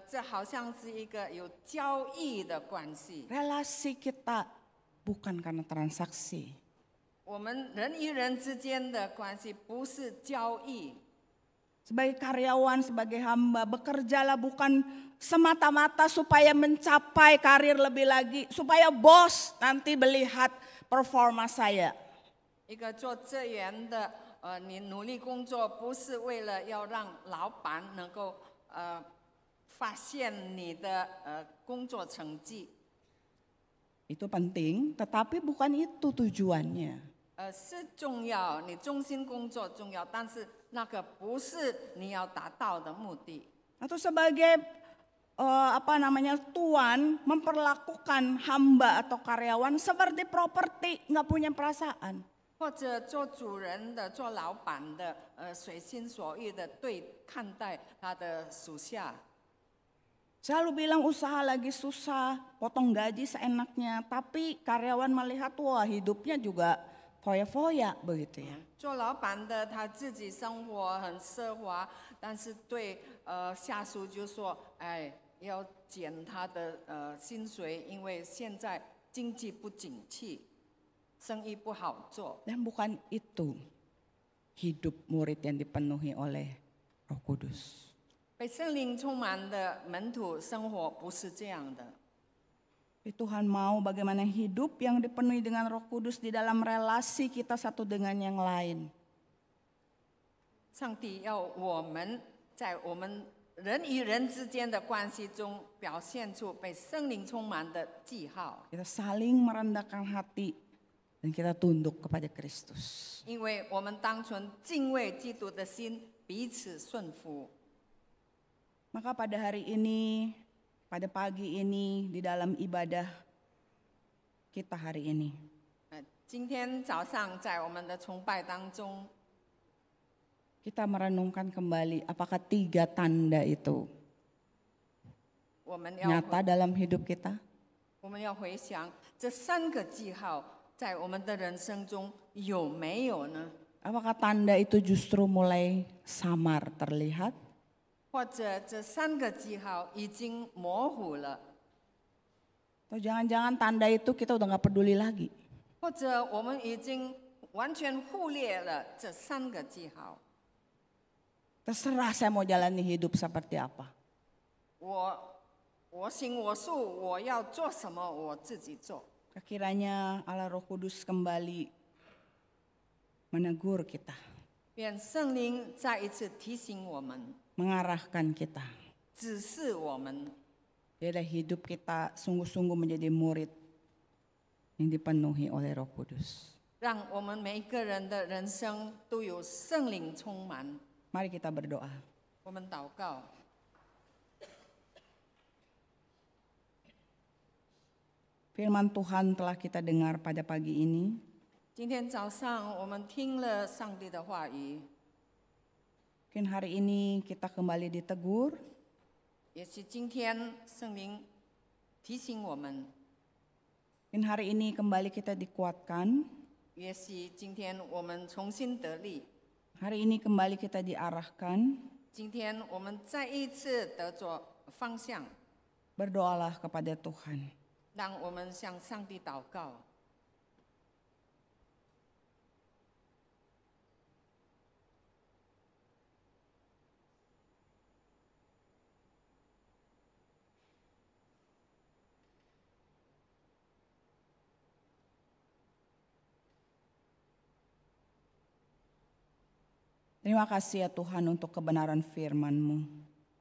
这好像是一个有交易的关系。 Relasi kita bukan karena transaksi. 我们人与人之间的关系不是交易。 Sebagai karyawan, sebagai hamba, bekerjalah bukan semata-mata supaya mencapai karir lebih lagi. Supaya bos nanti melihat performa saya. 一个做职员的，你努力工作不是为了要让老板能够发现你的工作成绩。 Itu penting, tetapi bukan itu tujuannya. 是重要，你忠心工作重要，但是那个不是你要达到的目的。 Atau sebagai tuan memperlakukan hamba atau karyawan seperti properti, nggak punya perasaan. 或者做主人的、做老板的，随心所欲的看待他的属下。 Selalu bilang usaha lagi susah, potong gaji seenaknya, tapi karyawan melihat wah hidupnya juga foya-foya begitu ya. 做老板的他自己生活很奢华，但是对下属就说：“哎，要减他的薪水，因为现在经济不景气，生意不好做。” Dan bukan itu hidup murid yang dipenuhi oleh Roh Kudus. 被圣灵充满的门徒生活不是这样的。 Tuhan mau bagaimana hidup yang dipenuhi dengan Roh Kudus di dalam relasi kita satu dengan yang lain. 上帝要我们在我们人与人之间的关系中表现出被圣灵充满的记号。 Kita saling merendahkan hati dan kita tunduk kepada Kristus. 因为我们当存敬畏基督的心，彼此顺服。 Maka pada hari ini, pada pagi ini, di dalam ibadah kita hari ini, 今天早上在我们的崇拜当中， kita merenungkan kembali apakah 3 tanda itu 我们要 nyata dalam hidup kita? 我们要回想这3个记号在我们的人生中有没有呢？ Apakah tanda itu justru mulai samar terlihat? 或者这3个记号已经模糊了， Atau jangan-jangan tanda itu kita udah gak peduli lagi? 或者我们已经完全忽略了这3个记号。 Terserah saya mau jalani hidup seperti apa. 我行我素，我要做什么我自己做。 Kiranya Allah Roh Kudus kembali menegur kita, 愿圣灵再一次提醒我们， mengarahkan kita. 指示我们， Biarlah hidup kita sungguh-sungguh menjadi murid yang dipenuhi oleh Roh Kudus. 让我们每一个人的人生都有圣灵充满。 Mari kita berdoa. 我们祷告， Firman Tuhan telah kita dengar pada pagi ini. 今天早上我们听了上帝的话语， Mungkin hari ini kita kembali ditegur, 也许今天圣灵提醒我们， mungkin hari ini kembali kita dikuatkan, 也许今天我们重新得力， hari ini kembali kita diarahkan. 今天我们再一次得着方向， Berdoalah kepada Tuhan. 让我们向上帝祷告。 Terima kasih ya Tuhan untuk kebenaran firman-Mu.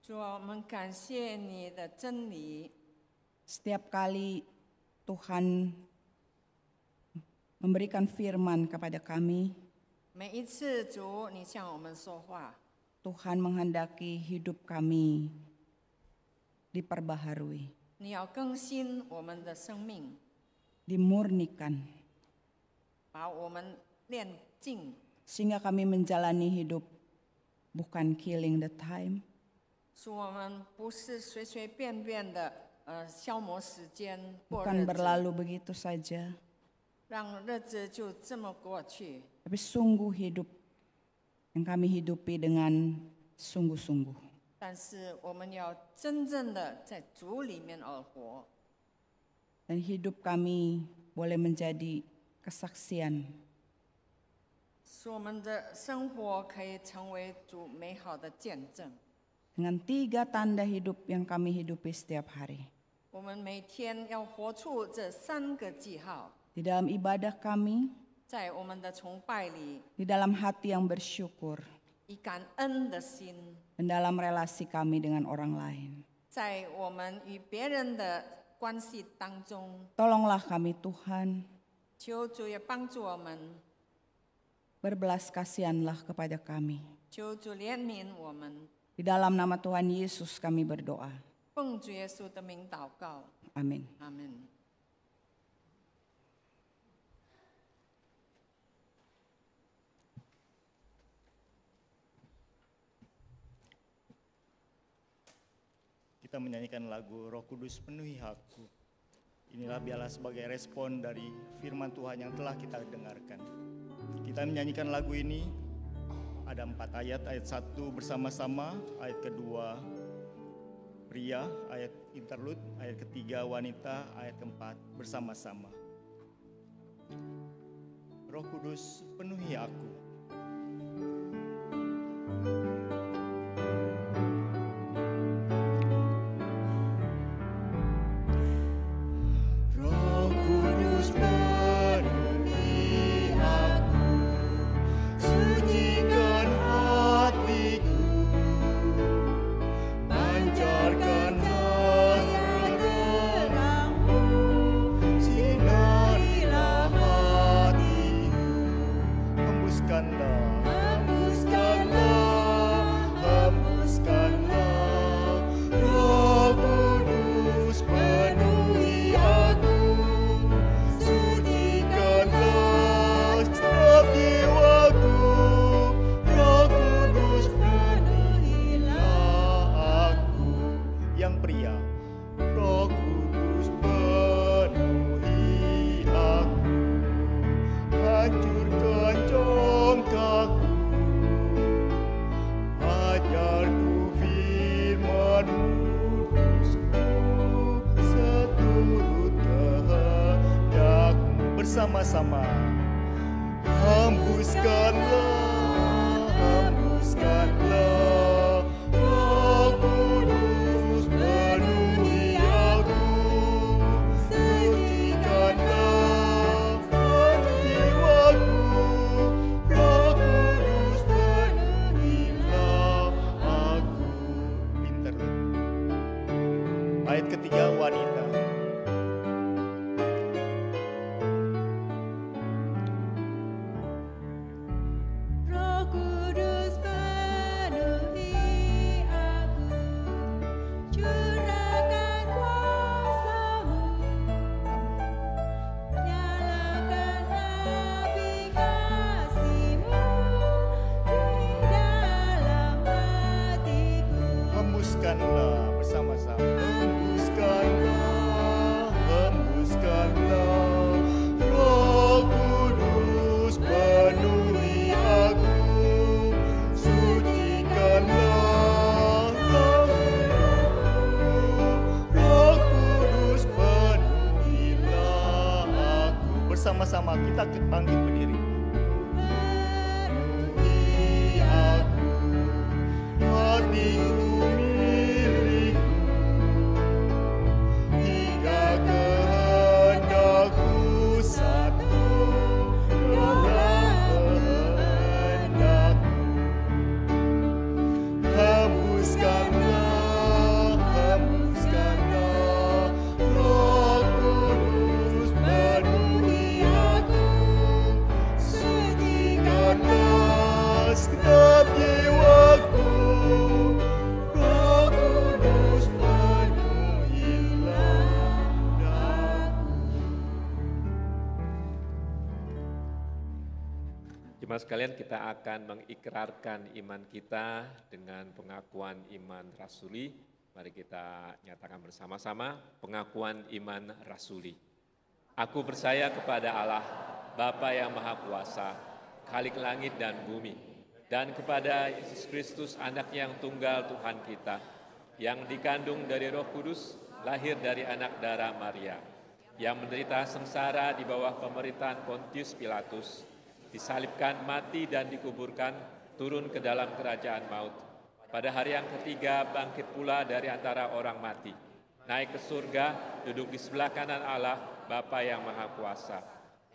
主啊，我们感谢你的真理。 Setiap kali Tuhan memberikan firman kepada kami, 每一次主你向我们说话， Tuhan menghendaki hidup kami diperbaharui. 你要更新我们的生命， dimurnikan, 把我们炼净， sehingga kami menjalani hidup bukan killing the time, 使我们不是随随便便的消磨时间过 bukan 日子， berlalu begitu saja, 让日子就这么过去， tapi sungguh hidup yang kami hidupi dengan sungguh-sungguh. 但是我们要真正的在主里面而活， Dan hidup kami boleh menjadi kesaksian 使我们的生活可以成为主美好的见证。 dengan 3 tanda hidup yang kami hidupi setiap hari. 我们每天要活出这3个记号， Di dalam ibadah kami, 在我们的崇拜里， di dalam hati yang bersyukur, 以感恩的心， dan dalam relasi kami dengan orang lain. 在我们与别人的关系当中， Tolonglah kami Tuhan, 求主也帮助我们， berbelas kasihanlah kepada kami. 求主怜悯我们。 Di dalam nama Tuhan Yesus kami berdoa. 奉主耶稣的名祷告， Amin. 阿门。 Kita menyanyikan lagu Roh Kudus penuhi aku. Inilah biarlah sebagai respon dari firman Tuhan yang telah kita dengarkan. Kita menyanyikan lagu ini, ada 4 ayat. Ayat 1 bersama-sama, ayat kedua pria, ayat interlude, ayat ketiga wanita, ayat keempat bersama-sama. Roh Kudus penuhi aku. Bersama-sama hembuskanlah, hembuskanlah, Roh Kudus penuhi aku, sucikanlah jiwaku, Roh Kudus penuhilah aku. Pinter. Ayat ketiga wanita. Hembuskanlah bersama-sama. Hembuskanlah, hembuskanlah, Roh Kudus penuhi aku, sucikanlah hatiku, Roh Kudus penuhilah aku. Bersama-sama kita bangkit berdiri. Penuhi aku, hatiku milikmu, hingga kehendakku satu dalam kehendakmu. Hembuskanlah, hembuskanlah, Roh Kudus penuhi aku, Teman sekalian, kita akan mengikrarkan iman kita dengan pengakuan iman rasuli. Mari kita nyatakan bersama-sama pengakuan iman rasuli. Aku percaya kepada Allah, Bapa yang Maha Kuasa, Khalik langit dan bumi, dan kepada Yesus Kristus, Anak-Nya yang tunggal Tuhan kita, yang dikandung dari Roh Kudus, lahir dari anak darah Maria, yang menderita sengsara di bawah pemerintahan Pontius Pilatus, disalibkan, mati dan dikuburkan, turun ke dalam kerajaan maut. Pada hari yang ketiga bangkit pula dari antara orang mati, naik ke surga, duduk di sebelah kanan Allah, Bapa yang Maha Kuasa.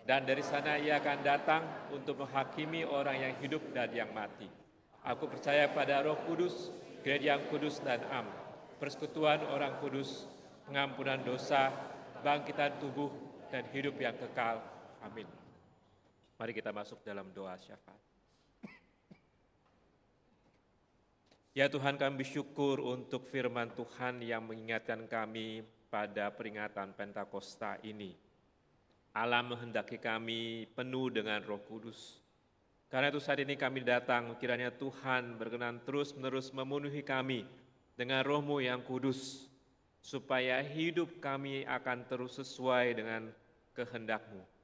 Dan dari sana ia akan datang untuk menghakimi orang yang hidup dan yang mati. Aku percaya pada Roh Kudus, gereja yang kudus dan am, persekutuan orang kudus, pengampunan dosa, bangkitan tubuh, dan hidup yang kekal. Amin. Mari kita masuk dalam doa syafaat. Ya Tuhan, kami bersyukur untuk firman Tuhan yang mengingatkan kami pada peringatan Pentakosta ini. Allah menghendaki kami penuh dengan Roh Kudus. Karena itu saat ini kami datang, kiranya Tuhan berkenan terus-menerus memenuhi kami dengan Roh-Mu yang kudus, supaya hidup kami akan terus sesuai dengan kehendak-Mu.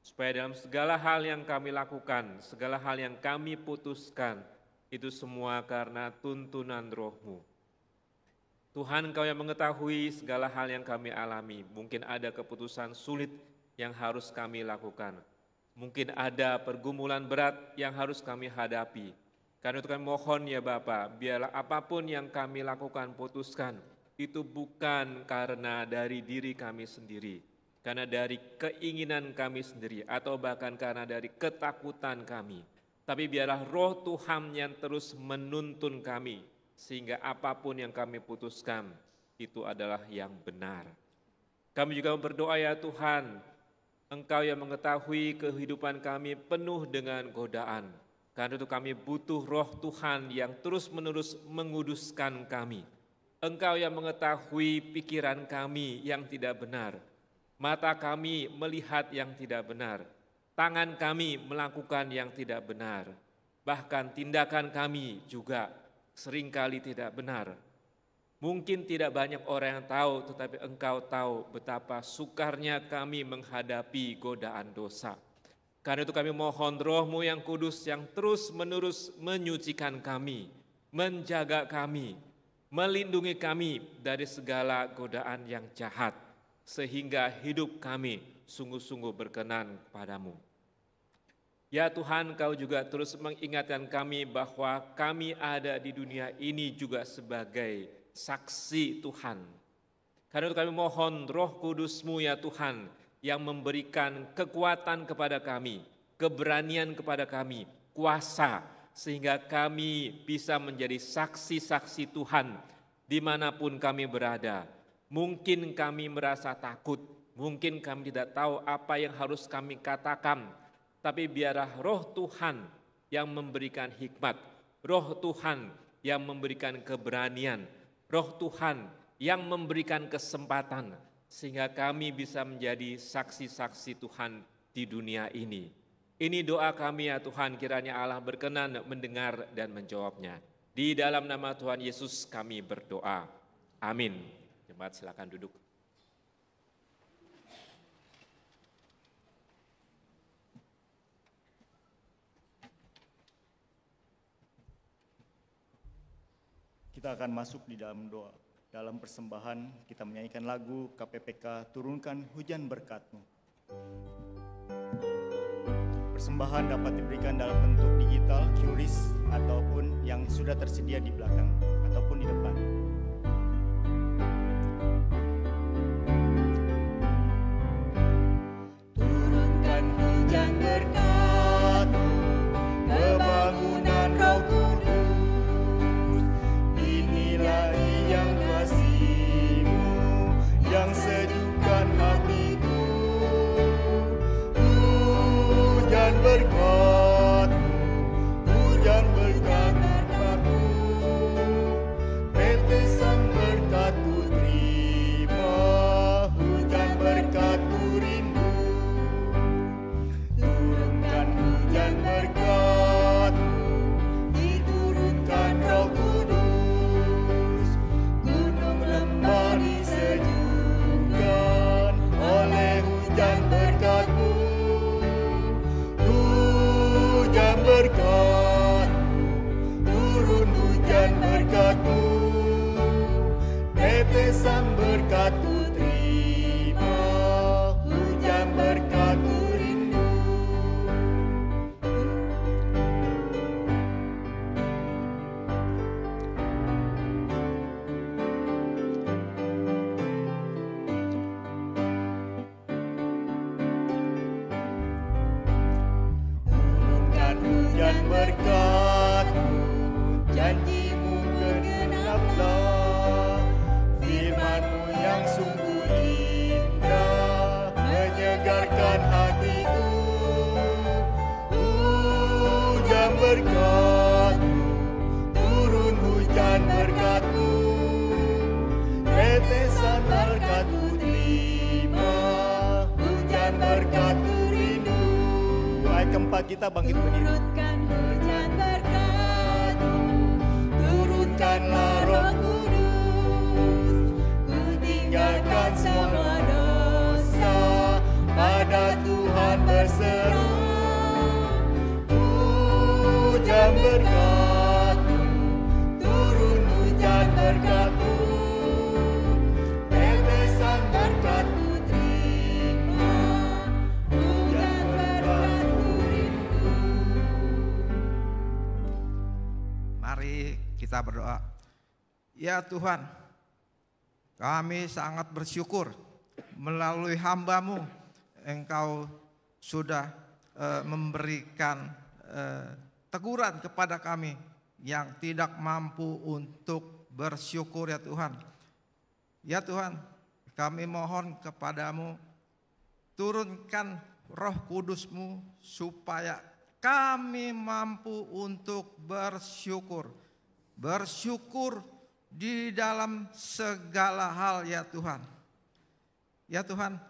Supaya dalam segala hal yang kami lakukan, segala hal yang kami putuskan, itu semua karena tuntunan Roh-Mu. Tuhan, Engkau yang mengetahui segala hal yang kami alami. Mungkin ada keputusan sulit yang harus kami lakukan. Mungkin ada pergumulan berat yang harus kami hadapi. Karena itu kami mohon ya Bapa, biarlah apapun yang kami lakukan, putuskan, itu bukan karena dari diri kami sendiri, karena dari keinginan kami sendiri, atau bahkan karena dari ketakutan kami. Tapi biarlah Roh Tuhan yang terus menuntun kami, sehingga apapun yang kami putuskan, itu adalah yang benar. Kami juga berdoa ya Tuhan, Engkau yang mengetahui kehidupan kami penuh dengan godaan. Karena itu kami butuh Roh Tuhan yang terus-menerus menguduskan kami. Engkau yang mengetahui pikiran kami yang tidak benar. Mata kami melihat yang tidak benar, tangan kami melakukan yang tidak benar, bahkan tindakan kami juga seringkali tidak benar. Mungkin tidak banyak orang yang tahu, tetapi Engkau tahu betapa sukarnya kami menghadapi godaan dosa. Karena itu kami mohon Roh-Mu yang kudus yang terus-menerus menyucikan kami, menjaga kami, melindungi kami dari segala godaan yang jahat, sehingga hidup kami sungguh-sungguh berkenan padamu. Ya Tuhan, Kau juga terus mengingatkan kami bahwa kami ada di dunia ini juga sebagai saksi Tuhan. Karena itu kami mohon Roh Kudus-Mu ya Tuhan, yang memberikan kekuatan kepada kami, keberanian kepada kami, kuasa, sehingga kami bisa menjadi saksi-saksi Tuhan dimanapun kami berada. Mungkin kami merasa takut, mungkin kami tidak tahu apa yang harus kami katakan, tapi biarlah Roh Tuhan yang memberikan hikmat, Roh Tuhan yang memberikan keberanian, Roh Tuhan yang memberikan kesempatan, sehingga kami bisa menjadi saksi-saksi Tuhan di dunia ini. Ini doa kami ya Tuhan, kiranya Allah berkenan mendengar dan menjawabnya. Di dalam nama Tuhan Yesus kami berdoa. Amin. Jemaat silakan duduk. Kita akan masuk di dalam doa. Dalam persembahan kita menyanyikan lagu KPPK Turunkan Hujan Berkat-Mu. Persembahan dapat diberikan dalam bentuk digital, QRIS, ataupun yang sudah tersedia di belakang ataupun di depan. Turunkan hujan berkat-Mu, kebangunan Roh Kudus. Inilah yang kasih-Mu, yang sejukkan hatiku. Hujan berkat-Mu, hujan berkat-Mu, Bapa kita bangkit berdiri. Turunkan hujan berkat-Mu, turunkanlah Roh Kudus. Ku tinggalkan semua dosa, pada Tuhan berserah. Hujan berkat-Mu, turun hujan berkat-Mu, tetesan berkat-Ku terima, hujan berkat-Ku rindu. Mari kita berdoa. Ya Tuhan, kami sangat bersyukur melalui hamba-Mu Engkau sudah memberikan teguran kepada kami yang tidak mampu untuk bersyukur ya Tuhan. Ya Tuhan, kami mohon kepadamu, turunkan Roh Kudus-Mu supaya kami mampu untuk bersyukur. Bersyukur di dalam segala hal ya Tuhan. Ya Tuhan,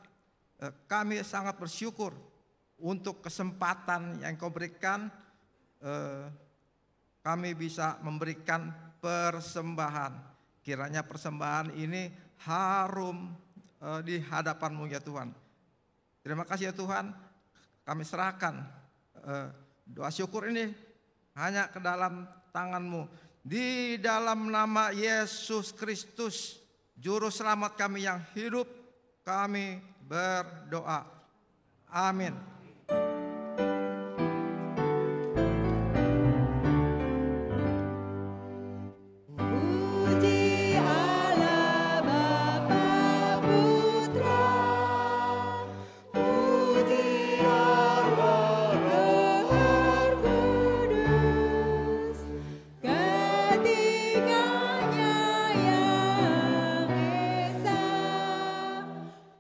kami sangat bersyukur untuk kesempatan yang Kau berikan. Kami bisa memberikan persembahan. Kiranya persembahan ini harum di hadapan-Mu ya Tuhan. Terima kasih ya Tuhan, kami serahkan doa syukur ini hanya ke dalam tangan-Mu. Di dalam nama Yesus Kristus, Juru Selamat kami yang hidup, kami berdoa. Amin. Puji Allah Bapa Putra, puji Allah Roh Kudus, ketiganya yang esa.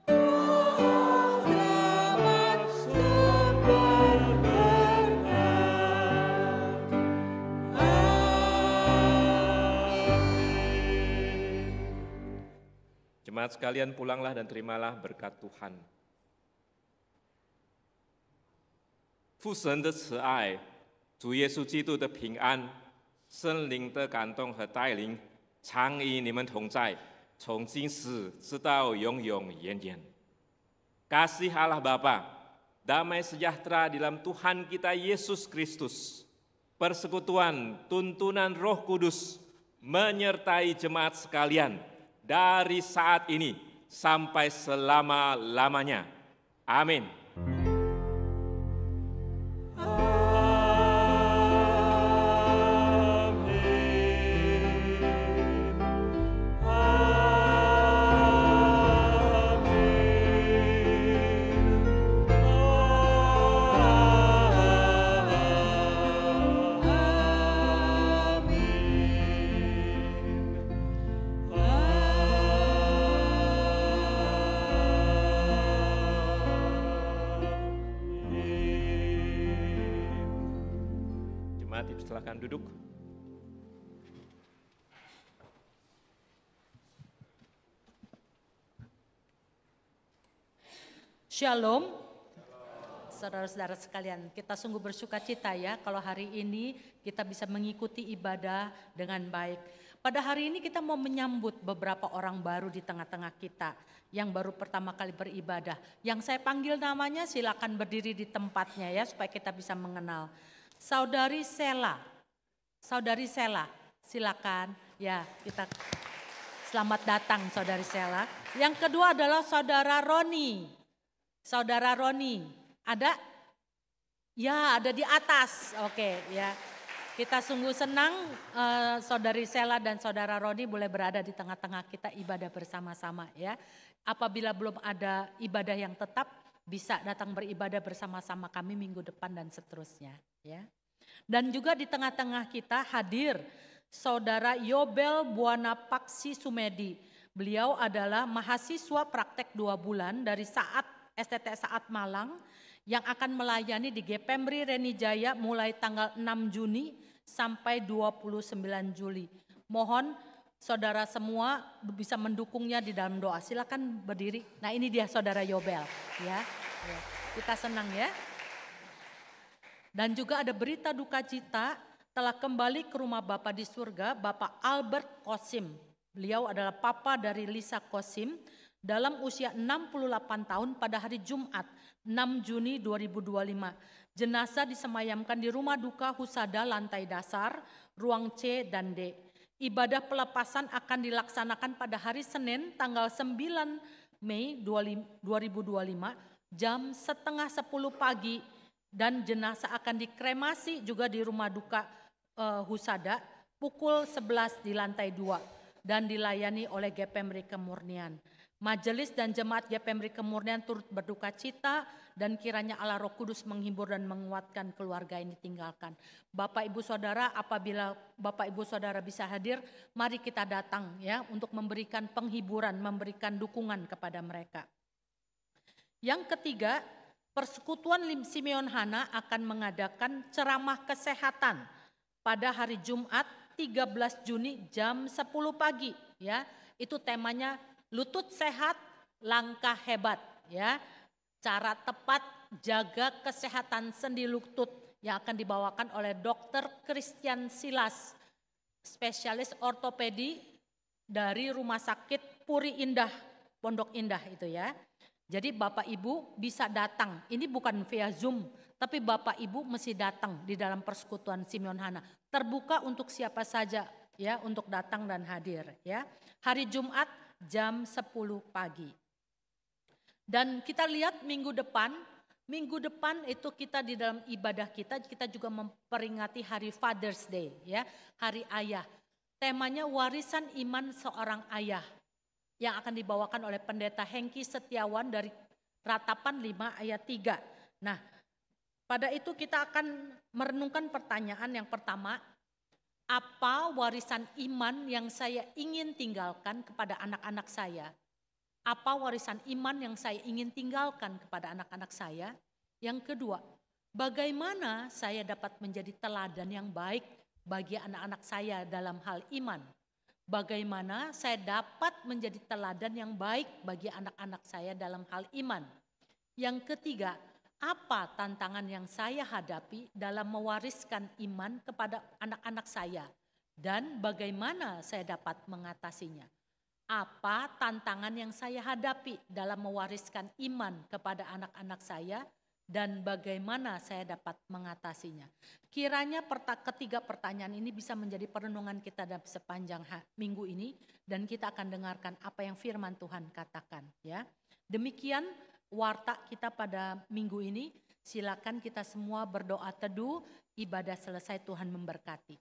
Tuhan selamat sumber berkat. Jemaat sekalian, pulanglah dan terimalah berkat Tuhan. 父神的慈爱，主耶稣基督的平安，圣灵的感动和带领，常与你们同在，从今时直到永永远远。Kasih Allah Bapa, damai sejahtera di dalam Tuhan kita Yesus Kristus, persekutuan tuntunan Roh Kudus menyertai jemaat sekalian dari saat ini sampai selama-lamanya. Amin. Silakan duduk. Shalom, saudara-saudara sekalian, kita sungguh bersuka cita ya kalau hari ini kita bisa mengikuti ibadah dengan baik. Pada hari ini kita mau menyambut beberapa orang baru di tengah-tengah kita yang baru pertama kali beribadah. Yang saya panggil namanya silakan berdiri di tempatnya ya supaya kita bisa mengenal. Saudari Sela, silakan ya kita selamat datang Saudari Sela. Yang kedua adalah Saudara Roni. Saudara Roni, ada? Ya, ada di atas. Oke, ya. Kita sungguh senang Saudari Sela dan Saudara Roni boleh berada di tengah-tengah kita ibadah bersama-sama ya. Apabila belum ada ibadah yang tetap, bisa datang beribadah bersama-sama kami minggu depan dan seterusnya ya. Dan juga di tengah-tengah kita hadir Saudara Yobel Buana Paksi Sumedi. Beliau adalah mahasiswa praktek 2 bulan dari STT Saat Malang yang akan melayani di GPMRI Reni Jaya mulai tanggal 6 Juni sampai 29 Juli. Mohon saudara semua bisa mendukungnya di dalam doa. Silakan berdiri. Nah, ini dia Saudara Yobel ya. Kita senang ya. Dan juga ada berita duka cita telah kembali ke rumah Bapa di surga, Bapak Albert Kosim. Beliau adalah papa dari Lisa Kosim dalam usia 68 tahun pada hari Jumat 6 Juni 2025. Jenazah disemayamkan di rumah duka Husada lantai dasar, ruang C dan D. Ibadah pelepasan akan dilaksanakan pada hari Senin tanggal 9 Mei 2025 jam setengah 10 pagi dan jenazah akan dikremasi juga di rumah duka Husada pukul 11 di lantai 2 dan dilayani oleh GPMRI Kemurnian. Majelis dan jemaat GPMRI Kemurnian turut berduka cita dan kiranya Allah Roh Kudus menghibur dan menguatkan keluarga yang ditinggalkan. Bapak Ibu Saudara, apabila Bapak Ibu Saudara bisa hadir, mari kita datang ya untuk memberikan penghiburan, memberikan dukungan kepada mereka. Yang ketiga, Persekutuan Simeon Hana akan mengadakan ceramah kesehatan pada hari Jumat 13 Juni jam 10 pagi ya. Itu temanya lutut sehat, langkah hebat ya. Cara tepat jaga kesehatan sendi lutut yang akan dibawakan oleh Dr. Christian Silas, spesialis ortopedi dari Rumah Sakit Puri Indah, Pondok Indah itu ya. Jadi Bapak Ibu bisa datang, ini bukan via Zoom, tapi Bapak Ibu mesti datang di dalam Persekutuan Simeon Hana. Terbuka untuk siapa saja ya untuk datang dan hadir ya. Hari Jumat jam 10 pagi. Dan kita lihat minggu depan itu kita di dalam ibadah kita juga memperingati hari Father's Day ya, hari ayah. Temanya warisan iman seorang ayah yang akan dibawakan oleh Pendeta Hengki Setiawan dari Ratapan 5 ayat 3. Nah, pada itu kita akan merenungkan pertanyaan yang pertama, apa warisan iman yang saya ingin tinggalkan kepada anak-anak saya? Apa warisan iman yang saya ingin tinggalkan kepada anak-anak saya? Yang kedua, bagaimana saya dapat menjadi teladan yang baik bagi anak-anak saya dalam hal iman? Bagaimana saya dapat menjadi teladan yang baik bagi anak-anak saya dalam hal iman? Yang ketiga, apa tantangan yang saya hadapi dalam mewariskan iman kepada anak-anak saya? Dan bagaimana saya dapat mengatasinya? Apa tantangan yang saya hadapi dalam mewariskan iman kepada anak-anak saya? Dan bagaimana saya dapat mengatasinya? Kiranya ketiga pertanyaan ini bisa menjadi perenungan kita dalam sepanjang minggu ini. Dan kita akan dengarkan apa yang firman Tuhan katakan. Ya. Demikian warta kita pada minggu ini. Silakan kita semua berdoa teduh, ibadah selesai, Tuhan memberkati.